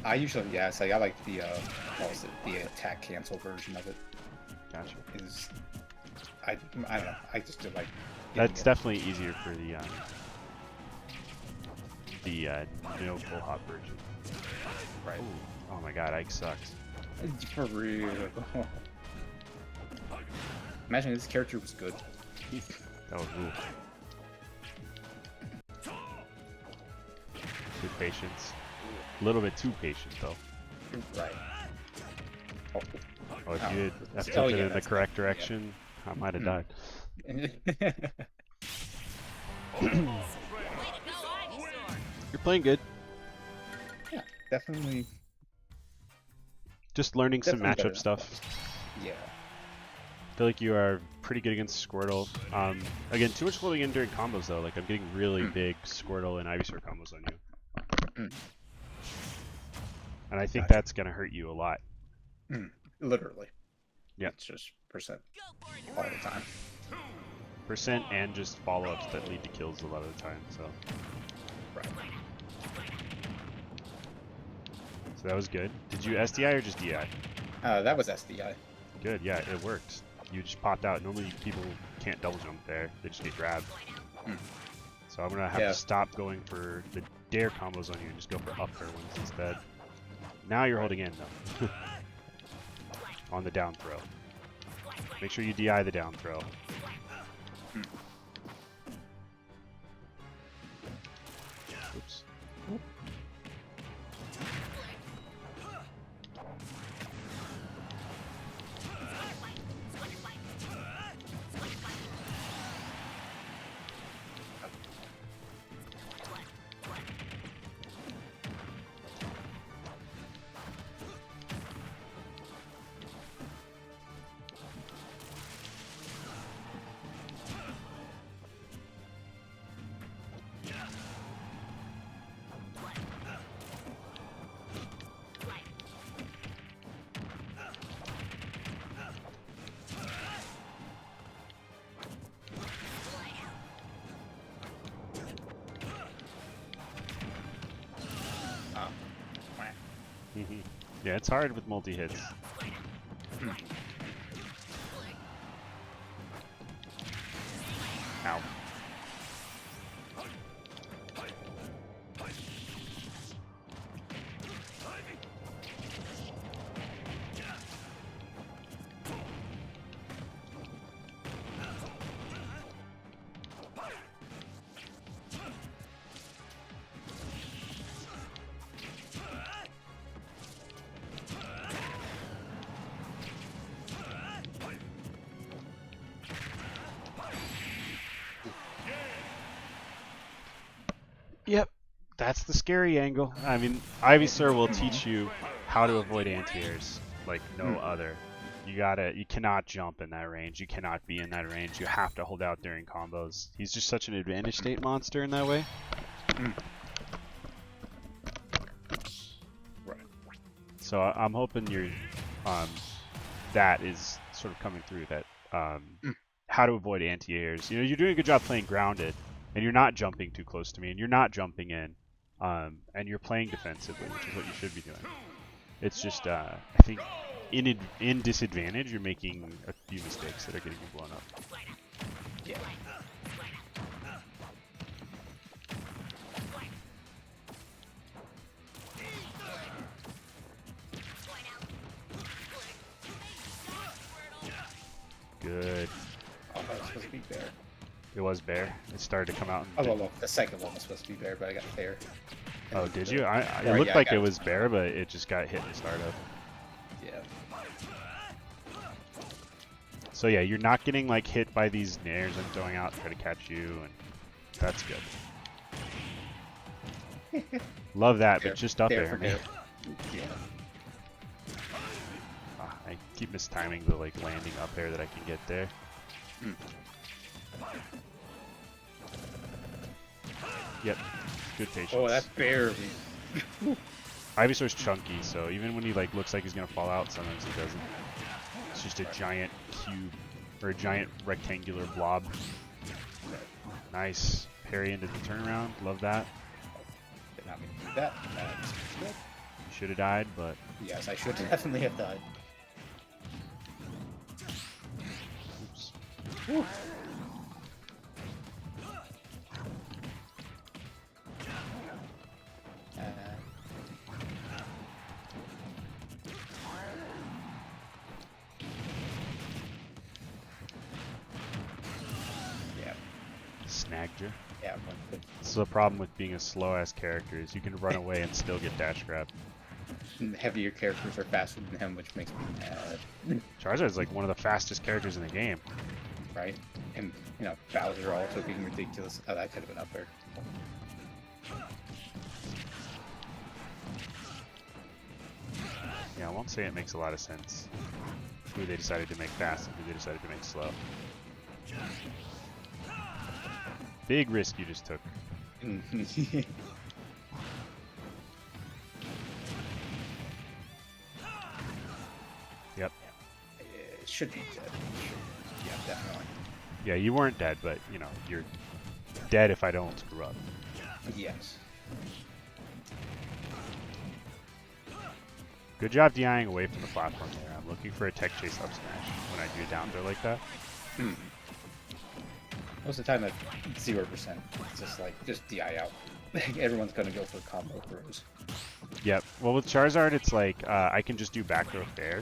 Speaker 1: I usually, yeah, it's like I like the what was it, the attack cancel version of it.
Speaker 2: Gotcha.
Speaker 1: Is I don't know, I just do like.
Speaker 2: That's definitely easier for the no full hop version.
Speaker 1: right.
Speaker 2: Ooh. Oh my god, Ike sucks.
Speaker 1: For real. Imagine this character was good.
Speaker 2: That would rule. Good patience. A little bit too patient though.
Speaker 1: Right.
Speaker 2: Oh, if you had
Speaker 1: Oh,
Speaker 2: tilted
Speaker 1: yeah,
Speaker 2: in the
Speaker 1: that's
Speaker 2: correct
Speaker 1: good,
Speaker 2: direction, I might have died. You're playing good.
Speaker 1: Yeah, definitely.
Speaker 2: Just learning some
Speaker 1: Definitely better
Speaker 2: matchup
Speaker 1: than
Speaker 2: stuff.
Speaker 1: Yeah.
Speaker 2: I feel like you are pretty good against Squirtle. Again, too much holding in during combos though. Like I'm getting really big Squirtle and Ivysaur combos on you. And I think that's gonna hurt you a lot.
Speaker 1: Literally.
Speaker 2: Yeah.
Speaker 1: It's just percent all the time.
Speaker 2: Percent and just follow-ups that lead to kills a lot of the time. So
Speaker 1: Right.
Speaker 2: that was good. Did you SDI or just DI?
Speaker 1: That was SDI.
Speaker 2: Good. Yeah, it worked. You just popped out. Normally people can't double jump there. They just get grabbed. So I'm gonna have to stop going for the dare combos on you and just go for up air ones instead. Now you're holding in though. On the down throw. Make sure you DI the down throw. Oops. Yeah, it's hard with multi-hits. Ow. That's the scary angle. I mean, Ivysaur will teach you how to avoid anti-airs like no other. You cannot jump in that range. You cannot be in that range. You have to hold out during combos. He's just such an advantage state monster in that way.
Speaker 1: Right.
Speaker 2: So I'm hoping that is sort of coming through. That how to avoid anti-airs. You know, you're doing a good job playing grounded, and you're not jumping too close to me, and you're not jumping in, and you're playing defensively, which is what you should be doing. It's just I think in disadvantage, you're making a few mistakes that are getting you blown up.
Speaker 1: Yeah.
Speaker 2: Good.
Speaker 1: Oh, that was supposed to be bear.
Speaker 2: It was bear. It started to come out.
Speaker 1: Oh, well, the second one was supposed to be bear, but I got fair.
Speaker 2: Oh, did you? It
Speaker 1: Or,
Speaker 2: looked
Speaker 1: yeah,
Speaker 2: like
Speaker 1: I
Speaker 2: it
Speaker 1: got
Speaker 2: was bear, but it just got hit in the startup.
Speaker 1: Yeah.
Speaker 2: So yeah, you're not getting like hit by these nairs I'm throwing out to try to catch you, and that's good. Love that, but just up air, man.
Speaker 1: Yeah.
Speaker 2: I keep mistiming the like landing up air that I can get there. Yep, good patience.
Speaker 1: Oh, that's barely.
Speaker 2: Ivysaur's chunky, so even when he like looks like he's gonna fall out, sometimes he doesn't. It's just a giant cube or a giant rectangular blob. Nice parry into the turnaround. Love that.
Speaker 1: Did not mean to do that. That's good.
Speaker 2: You should have died, but
Speaker 1: Yes, I should definitely have died.
Speaker 2: oops.
Speaker 1: Whew. Yeah.
Speaker 2: Snagged you.
Speaker 1: Yeah. One good.
Speaker 2: This is a problem with being a slow ass character is you can run away and still get dash grabbed.
Speaker 1: Heavier characters are faster than him, which makes me mad.
Speaker 2: Charizard's like one of the fastest characters in the game.
Speaker 1: Right? And, you know, Bowser also being ridiculous. Oh, that could have been up there.
Speaker 2: Yeah, I won't say it makes a lot of sense who they decided to make fast and who they decided to make slow. Big risk you just took. Yep.
Speaker 1: It should be dead. Yeah, definitely.
Speaker 2: Yeah, you weren't dead, but you know, you're dead if I don't screw up.
Speaker 1: Yes.
Speaker 2: Good job DIing away from the platform there. I'm looking for a tech chase up smash when I do a down throw like that.
Speaker 1: Most of the time, at 0%. It's just like, just DI out. Everyone's gonna go for combo throws.
Speaker 2: Yep. Well, with Charizard, it's like I can just do back throw fair,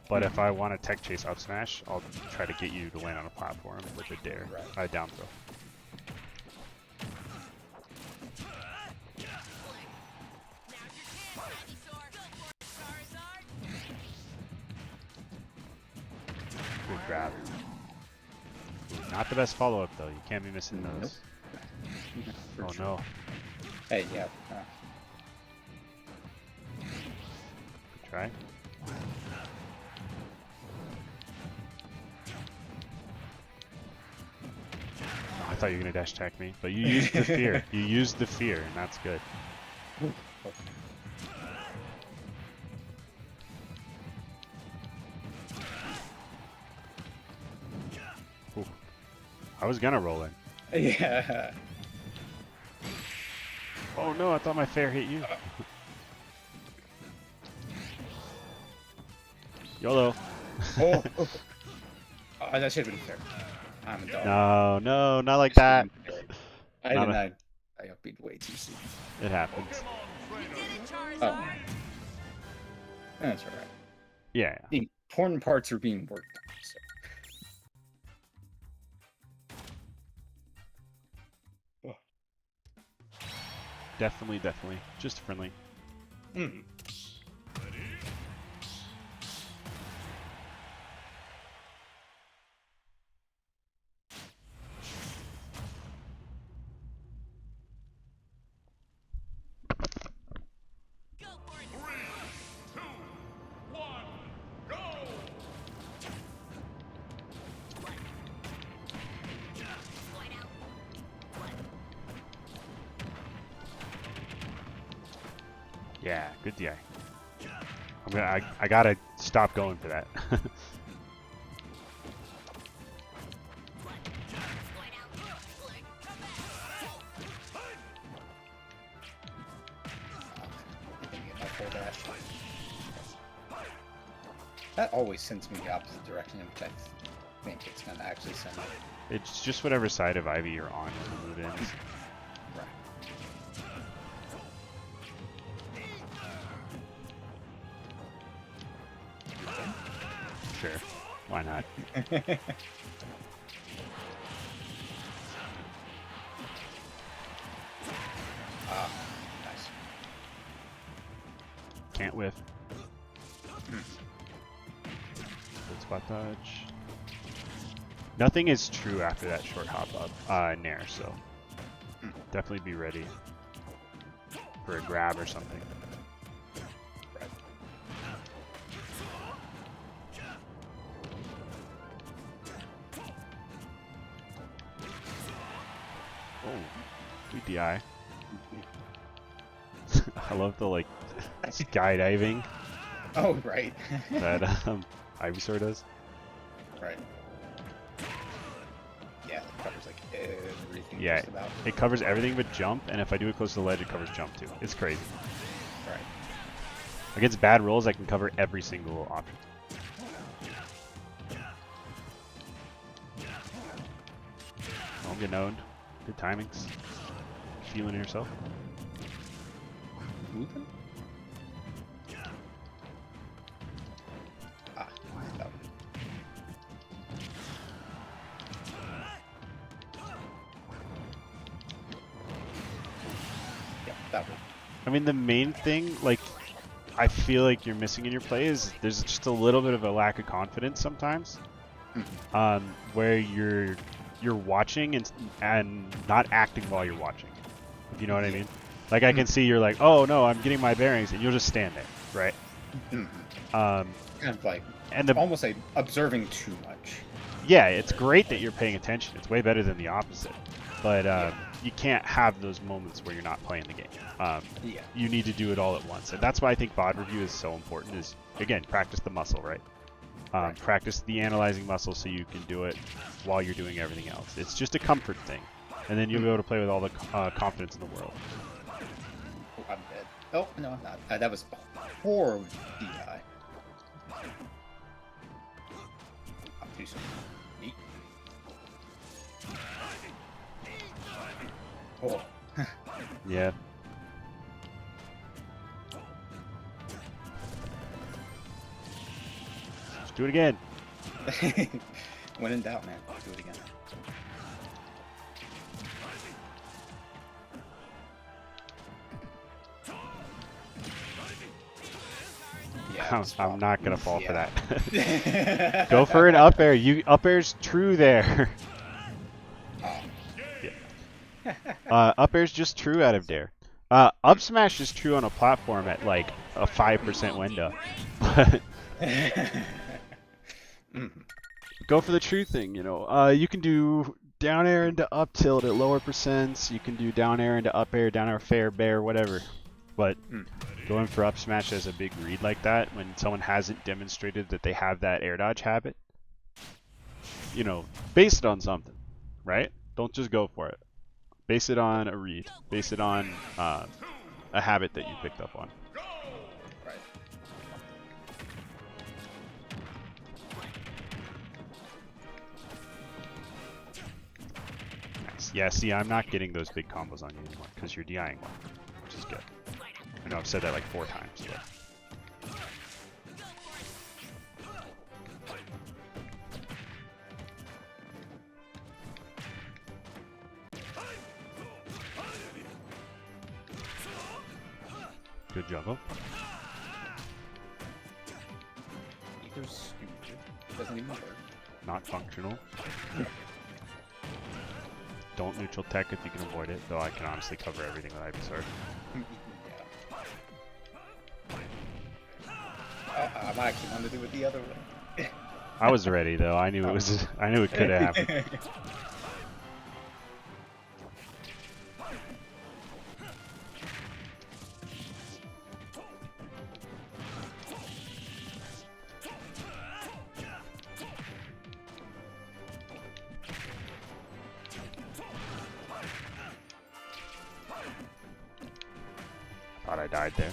Speaker 2: but if I want a tech chase up smash, I'll try to get you to land on a platform with a dare, down throw. Good grab. Ooh, not the best follow-up though. You can't be missing those.
Speaker 1: For
Speaker 2: Oh
Speaker 1: sure.
Speaker 2: no.
Speaker 1: Hey, yeah.
Speaker 2: Good try. Oh, I thought you were gonna dash attack me, but you used the fear. You used the fear, and that's good. Ooh. I was gonna roll in.
Speaker 1: Yeah.
Speaker 2: Oh no, I thought my fair hit you. YOLO.
Speaker 1: Oh, that should have been fair. I'm a dog.
Speaker 2: No, no, not like that.
Speaker 1: I
Speaker 2: Not
Speaker 1: did
Speaker 2: a-
Speaker 1: not. I got beat way too soon.
Speaker 2: It happens.
Speaker 1: Oh. That's alright.
Speaker 2: Yeah.
Speaker 1: The important parts are being worked on, so.
Speaker 2: Definitely, definitely. Just friendly.
Speaker 1: Mm.
Speaker 2: Yeah, good DI. I gotta stop going for that.
Speaker 1: That always sends me the opposite direction, which I think it's gonna actually send me.
Speaker 2: It's just whatever side of Ivy you're on when the loot ends.
Speaker 1: Right.
Speaker 2: Sure, why not?
Speaker 1: Nice.
Speaker 2: Can't whiff. Good spot dodge. Nothing is true after that short hop up nair, so definitely be ready for a grab or something.
Speaker 1: Right.
Speaker 2: Oh, good DI. I love the like skydiving
Speaker 1: Oh, right.
Speaker 2: that Ivysaur does.
Speaker 1: Right. Yeah, it covers like everything.
Speaker 2: Yeah,
Speaker 1: Just about.
Speaker 2: it covers everything but jump, and if I do it close to the ledge, it covers jump too. It's crazy.
Speaker 1: Right.
Speaker 2: Against bad rolls, I can cover every single option. Don't get owned. Good timings. Feeling yourself.
Speaker 1: Moving? Ah, that one. Yeah, that one.
Speaker 2: I mean, the main thing, like, I feel like you're missing in your play is there's just a little bit of a lack of confidence sometimes, where you're watching and not acting while you're watching. If you know what I mean? Like I can see you're like, oh no, I'm getting my bearings, and you'll just stand there, right?
Speaker 1: Kind of like,
Speaker 2: And the
Speaker 1: almost like observing too much.
Speaker 2: yeah, it's great that you're paying attention. It's way better than the opposite. But you can't have those moments where you're not playing the game.
Speaker 1: Yeah.
Speaker 2: You need to do it all at once, and that's why I think VOD review is so important. Is again, practice the muscle, right?
Speaker 1: Right.
Speaker 2: Practice the analyzing muscle so you can do it while you're doing everything else. It's just a comfort thing, and then you'll be able to play with all the confidence in the world.
Speaker 1: Oh, I'm dead. Oh, no, I'm not. That was a horrible DI. I'll do some. Eat. Oh.
Speaker 2: Yeah. Let's do it again.
Speaker 1: When in doubt, man, do it again. Yeah,
Speaker 2: I'm not gonna fall for
Speaker 1: yeah.
Speaker 2: that. Go for an up air. Up air's true there. Up air's just true out of dare. Up smash is true on a platform at like a 5% window. But go for the true thing, you know. You can do down air into up tilt at lower percents. You can do down air into up air, down air fair bear, whatever. But going for up smash as a big read like that when someone hasn't demonstrated that they have that air dodge habit, you know, base it on something, right? Don't just go for it. Base it on a read. Base it on a habit that you picked up on.
Speaker 1: Right.
Speaker 2: Nice. Yeah, see, I'm not getting those big combos on you anymore because you're DIing one, which is good. I know I've said that like 4 times, but... Good juggle.
Speaker 1: Ether's stupid. Doesn't even work.
Speaker 2: Not functional. Don't neutral tech if you can avoid it, though I can honestly cover everything with Ivysaur.
Speaker 1: Yeah. I'm actually wanted to do it the other way.
Speaker 2: I was ready though. I knew it was. I knew it could have happened. died there.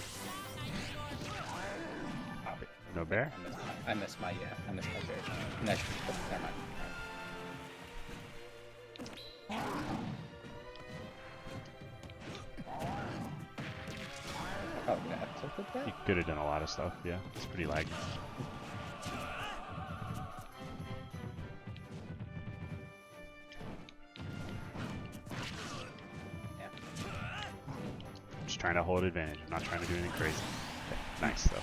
Speaker 1: Oh,
Speaker 2: No bear?
Speaker 1: I missed my bear. Never mind. Oh, that tilted that?
Speaker 2: He could have done a lot of stuff, yeah. It's pretty laggy.
Speaker 1: Yeah.
Speaker 2: Just trying to hold advantage. I'm not trying to do anything crazy. Okay, nice though.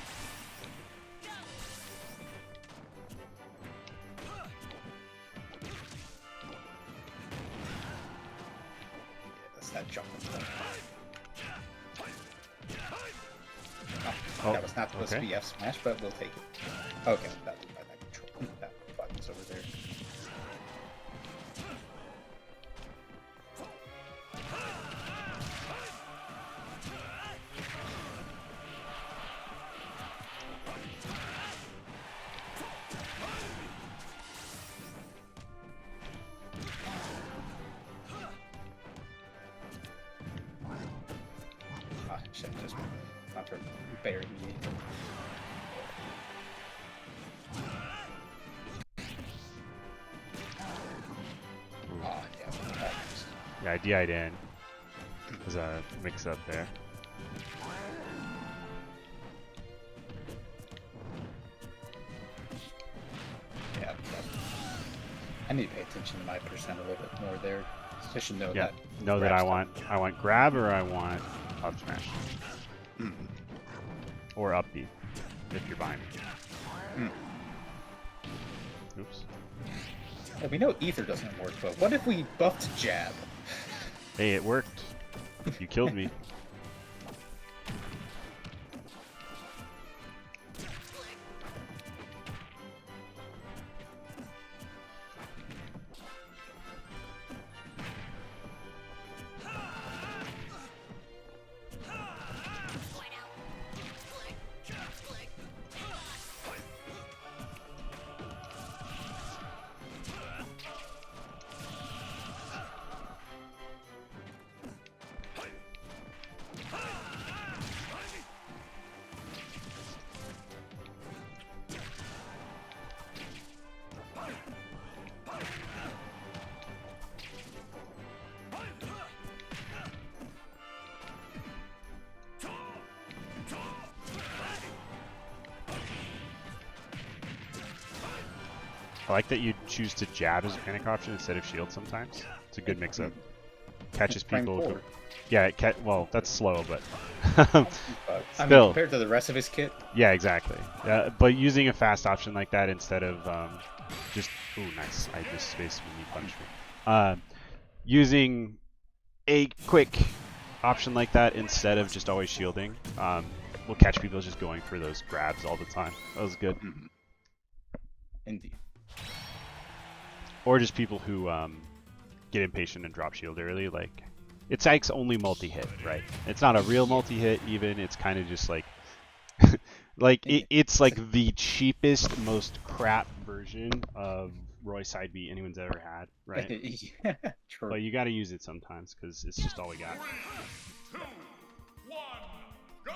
Speaker 1: That's that jumping thing.
Speaker 2: Oh,
Speaker 1: That was not supposed to
Speaker 2: okay.
Speaker 1: be F smash, but we'll take it. Okay, that was by that control. That button's over there. Ah, shit, just not for bury me. Ah, yeah, almost.
Speaker 2: Yeah, I DI'd in. There's a mix up there.
Speaker 1: Yeah, I need to pay attention to my percent a little bit more there. So I should know
Speaker 2: Yeah,
Speaker 1: that.
Speaker 2: know that I
Speaker 1: grab's
Speaker 2: want grab or I want up smash.
Speaker 1: Mm.
Speaker 2: Or up B, if you're behind me.
Speaker 1: Mm.
Speaker 2: Oops.
Speaker 1: Yeah, we know ether doesn't work, but what if we buffed jab?
Speaker 2: Hey, it worked. You killed me. I like that you choose to jab as a panic option instead of shield sometimes. It's a good mix-up. Catches
Speaker 1: Prime
Speaker 2: people.
Speaker 1: forward.
Speaker 2: Yeah, well, that's slow, but
Speaker 1: I mean,
Speaker 2: still.
Speaker 1: compared to the rest of his kit,
Speaker 2: Yeah, exactly. But using a fast option like that instead of just... Ooh, nice. I just spaced when you punched me. Using a quick option like that instead of just always shielding will catch people just going for those grabs all the time. That was good.
Speaker 1: indeed.
Speaker 2: Or just people who get impatient and drop shield early. Like, it's Ike's only multi-hit, right? It's not a real multi-hit even. It's kind of just like... like, it's like the cheapest, most crap version of Roy side B anyone's ever had, right?
Speaker 1: Yeah, true.
Speaker 2: But you got to use it sometimes because it's just all we got.
Speaker 3: 3, 2, 1, go!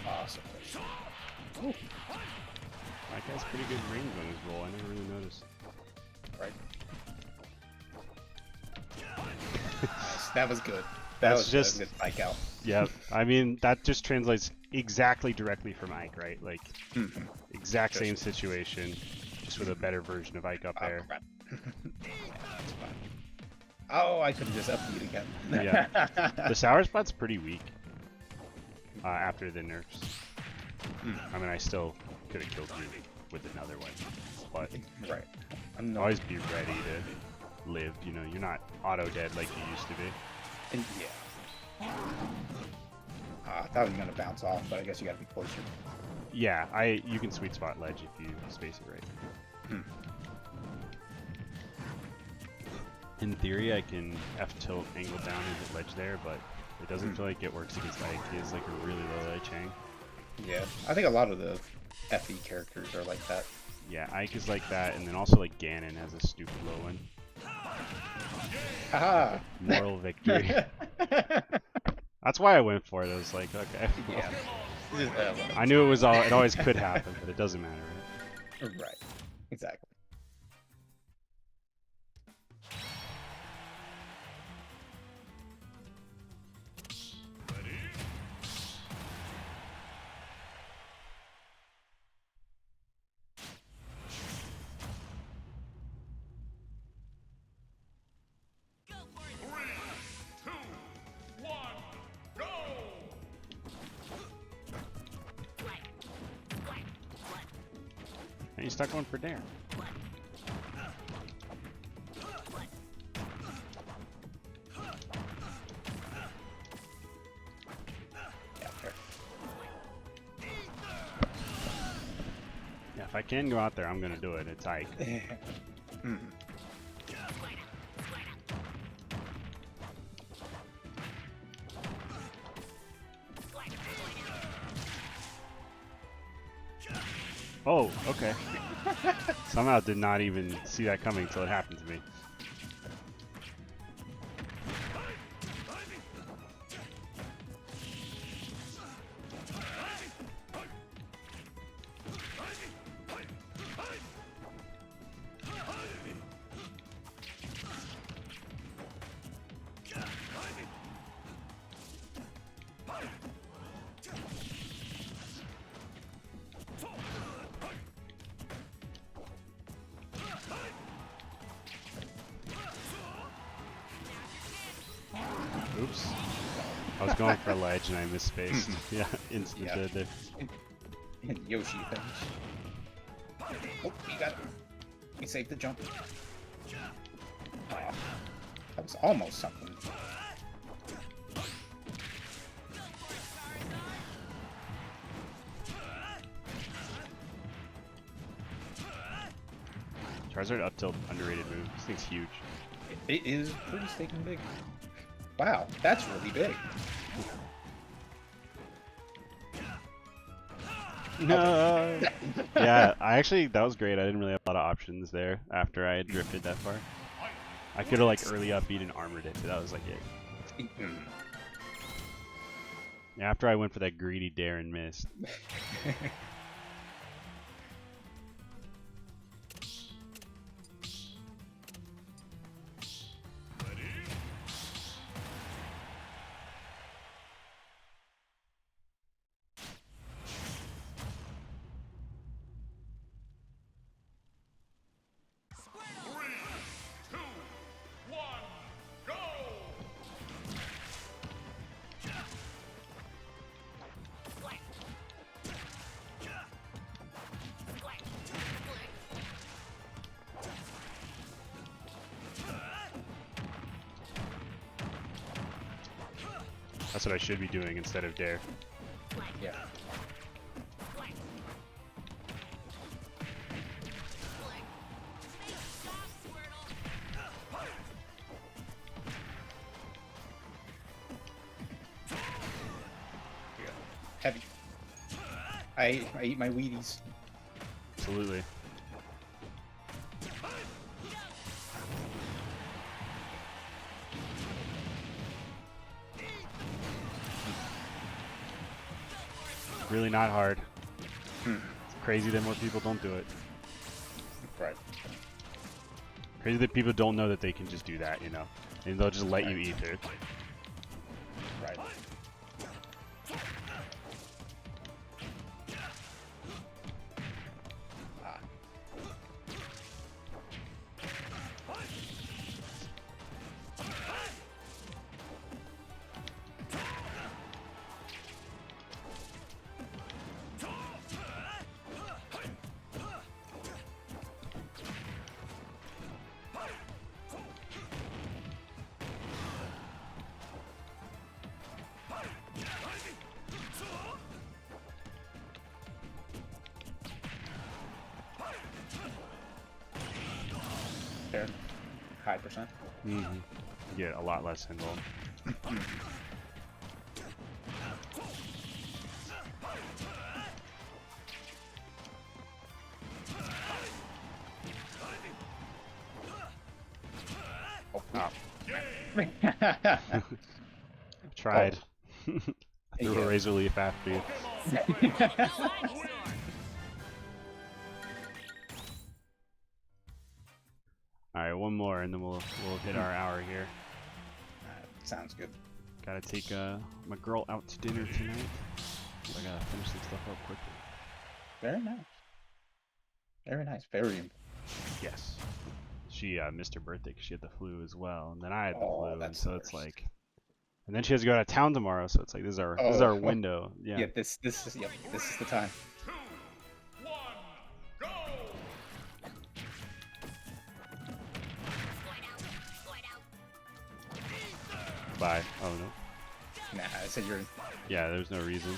Speaker 1: Awesome. Ooh,
Speaker 2: That guy's pretty good range on his roll. I never really noticed.
Speaker 1: right. Nice. That was good.
Speaker 2: That's
Speaker 1: was
Speaker 2: just-
Speaker 1: a good spike out.
Speaker 2: Yeah, I mean, that just translates exactly directly from Ike, right? Like,
Speaker 1: Mhm.
Speaker 2: exact same situation, just with a better version of Ike up
Speaker 1: Oh,
Speaker 2: there.
Speaker 1: crap. Yeah, that's fine. Oh, I could have just upbeat again.
Speaker 2: Yeah. The Sour Spot's pretty weak after the nerfs. I mean, I still could have killed you with another one, but
Speaker 1: Right. I'm not.
Speaker 2: always be ready to live. You know, you're not auto dead like you used to be.
Speaker 1: Yeah. I thought it was gonna bounce off, but I guess you gotta be closer.
Speaker 2: Yeah, you can sweet spot ledge if you space it right. In theory, I can F tilt angle down and hit ledge there, but it doesn't feel like it works against Ike. He has like a really low ledge hang.
Speaker 1: Yeah, I think a lot of the FE characters are like that.
Speaker 2: Yeah, Ike is like that, and then also like Ganon has a stupid low one.
Speaker 1: Haha!
Speaker 2: Moral victory. That's why I went for it. I was like, okay.
Speaker 1: Yeah.
Speaker 2: I knew it always could happen, but it doesn't matter, right?
Speaker 1: Right. Exactly.
Speaker 2: And you stuck one for Dare.
Speaker 1: Yeah, fair.
Speaker 2: Yeah, if I can go out there, I'm gonna do it. It's Ike. Oh, okay. Somehow did not even see that coming until it happened to me. Oops. I was going for a ledge and I misspaced. Yeah, instant dead there.
Speaker 1: And Yoshi finish. Oh, you got it. We saved the jump. Oh, that was almost something.
Speaker 2: Charizard up tilt, underrated move. This thing's huge.
Speaker 1: It is pretty stinking big. Wow, that's really big.
Speaker 2: No. Yeah, that was great. I didn't really have a lot of options there after I had drifted that far. I could have like early up beat and armored it, but that was like it. Yeah, after I went for that greedy dare and missed. That's what I should be doing instead of dare.
Speaker 1: Yeah. Heavy. I eat my Wheaties.
Speaker 2: Absolutely. Really not hard. It's crazy that more people don't do it.
Speaker 1: Right.
Speaker 2: Crazy that people don't know that they can just do that, you know? And they'll just let you eat it.
Speaker 1: Right. Ah. Fair. High percent.
Speaker 2: You get a lot less involved. Tried. I threw a razor leaf after you. Alright, one more and then we'll hit our hour here.
Speaker 1: Sounds good.
Speaker 2: Gotta take my girl out to dinner tonight. So I gotta finish some stuff up quickly.
Speaker 1: Very nice. Very nice. Very.
Speaker 2: Yes. She missed her birthday because she had the flu as well, and then I had the flu, and
Speaker 1: That's
Speaker 2: so
Speaker 1: the
Speaker 2: it's
Speaker 1: worst.
Speaker 2: like, and then she has to go out of town tomorrow, so it's like this is our window. Yeah.
Speaker 1: Yeah. This is the time.
Speaker 3: 2, 1, go!
Speaker 2: Bye. Oh no.
Speaker 1: Nah, I said you're.
Speaker 2: Yeah, there's no reason.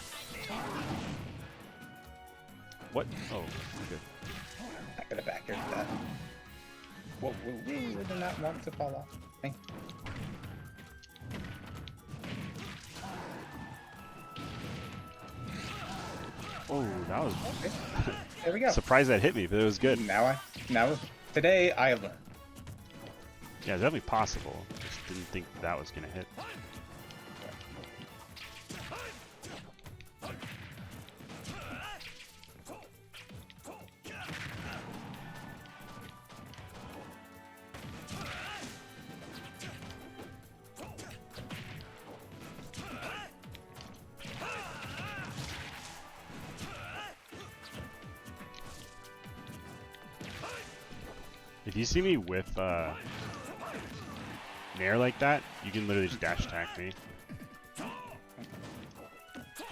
Speaker 2: What? Oh, good.
Speaker 1: Not gonna back here for that. Whoa, we did not want to fall off. Hey.
Speaker 2: Oh, that was.
Speaker 1: Okay. There we go.
Speaker 2: Surprised that hit me, but it was good.
Speaker 1: Now today I have learned.
Speaker 2: Yeah, it's definitely possible. Just didn't think that was gonna hit. If you see me with nair like that, you can literally just dash attack me.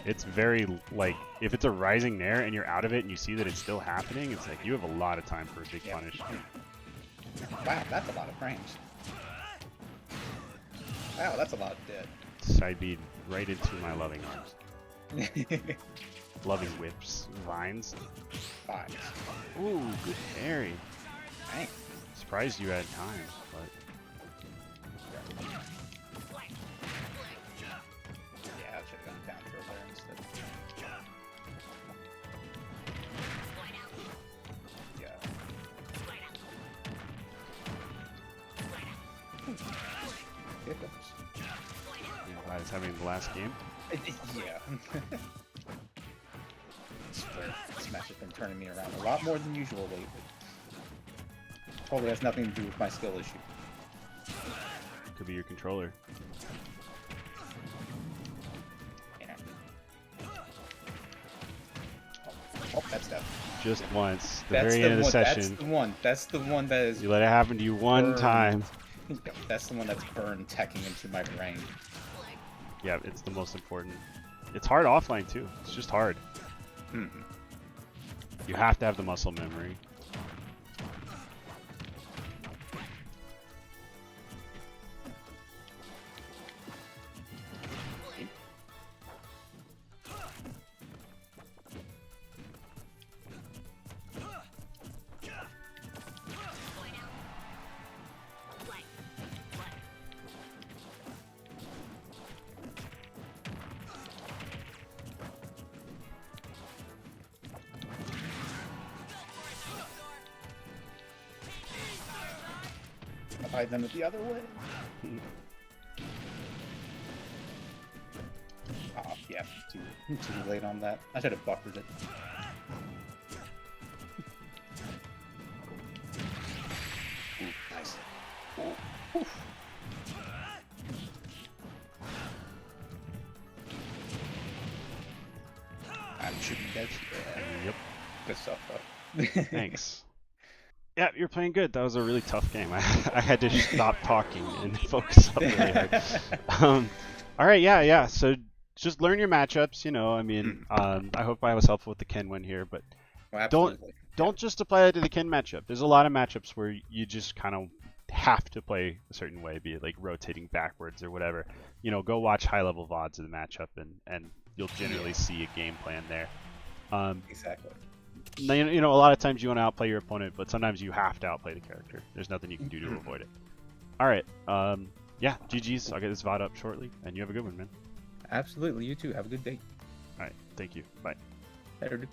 Speaker 2: It's very, like, if it's a rising nair and you're out of it and you see that it's still happening, it's like you have a lot of time for a big punish.
Speaker 1: Wow, that's a lot of frames. Wow, that's a lot of dead.
Speaker 2: Side bead right into my loving arms. Loving whips, vines.
Speaker 1: Fine.
Speaker 2: Ooh, good parry.
Speaker 1: Dang.
Speaker 2: Surprised you had time, but
Speaker 1: Yeah, I should have gone down throw there instead. Yeah. Here goes.
Speaker 2: you know, glad it's having the last game.
Speaker 1: Yeah. Smash has been turning me around a lot more than usual lately. Probably has nothing to do with my skill issue.
Speaker 2: Could be your controller.
Speaker 1: Yeah. Oh, that's that.
Speaker 2: Just once. The
Speaker 1: That's
Speaker 2: very
Speaker 1: the
Speaker 2: end of the
Speaker 1: one.
Speaker 2: session.
Speaker 1: That's the one. That's the one that is.
Speaker 2: You let it happen to you one
Speaker 1: burned.
Speaker 2: time.
Speaker 1: That's the one that's burned teching into my brain.
Speaker 2: Yeah, it's the most important. It's hard offline too. It's just hard.
Speaker 1: Mm-hmm.
Speaker 2: You have to have the muscle memory.
Speaker 1: Hide them the other way. Oh, yeah, too late on that. I should have buffered it. Ooh, nice. Ooh, oof. I'm shooting dead. Yeah.
Speaker 2: Yep.
Speaker 1: Good stuff, though.
Speaker 2: Thanks. Yeah, you're playing good. That was a really tough game. I had to stop talking and focus up really hard. All right, yeah. So just learn your matchups. You know, I mean, I hope I was helpful with the Ken win here, but
Speaker 1: Well,
Speaker 2: don't just apply that to the Ken matchup. There's a lot of matchups where you just kind of have to play a certain way, be it like rotating backwards or whatever. You know, go watch high-level VODs of the matchup, and you'll generally see a game plan there.
Speaker 1: Exactly.
Speaker 2: You know, a lot of times you want to outplay your opponent, but sometimes you have to outplay the character. There's nothing you can do to avoid it. All right. Yeah, GG's. I'll get this VOD up shortly, and you have a good one, man.
Speaker 1: Absolutely. You too. Have a good day.
Speaker 2: All right. Thank you. Bye.
Speaker 1: Later, dude.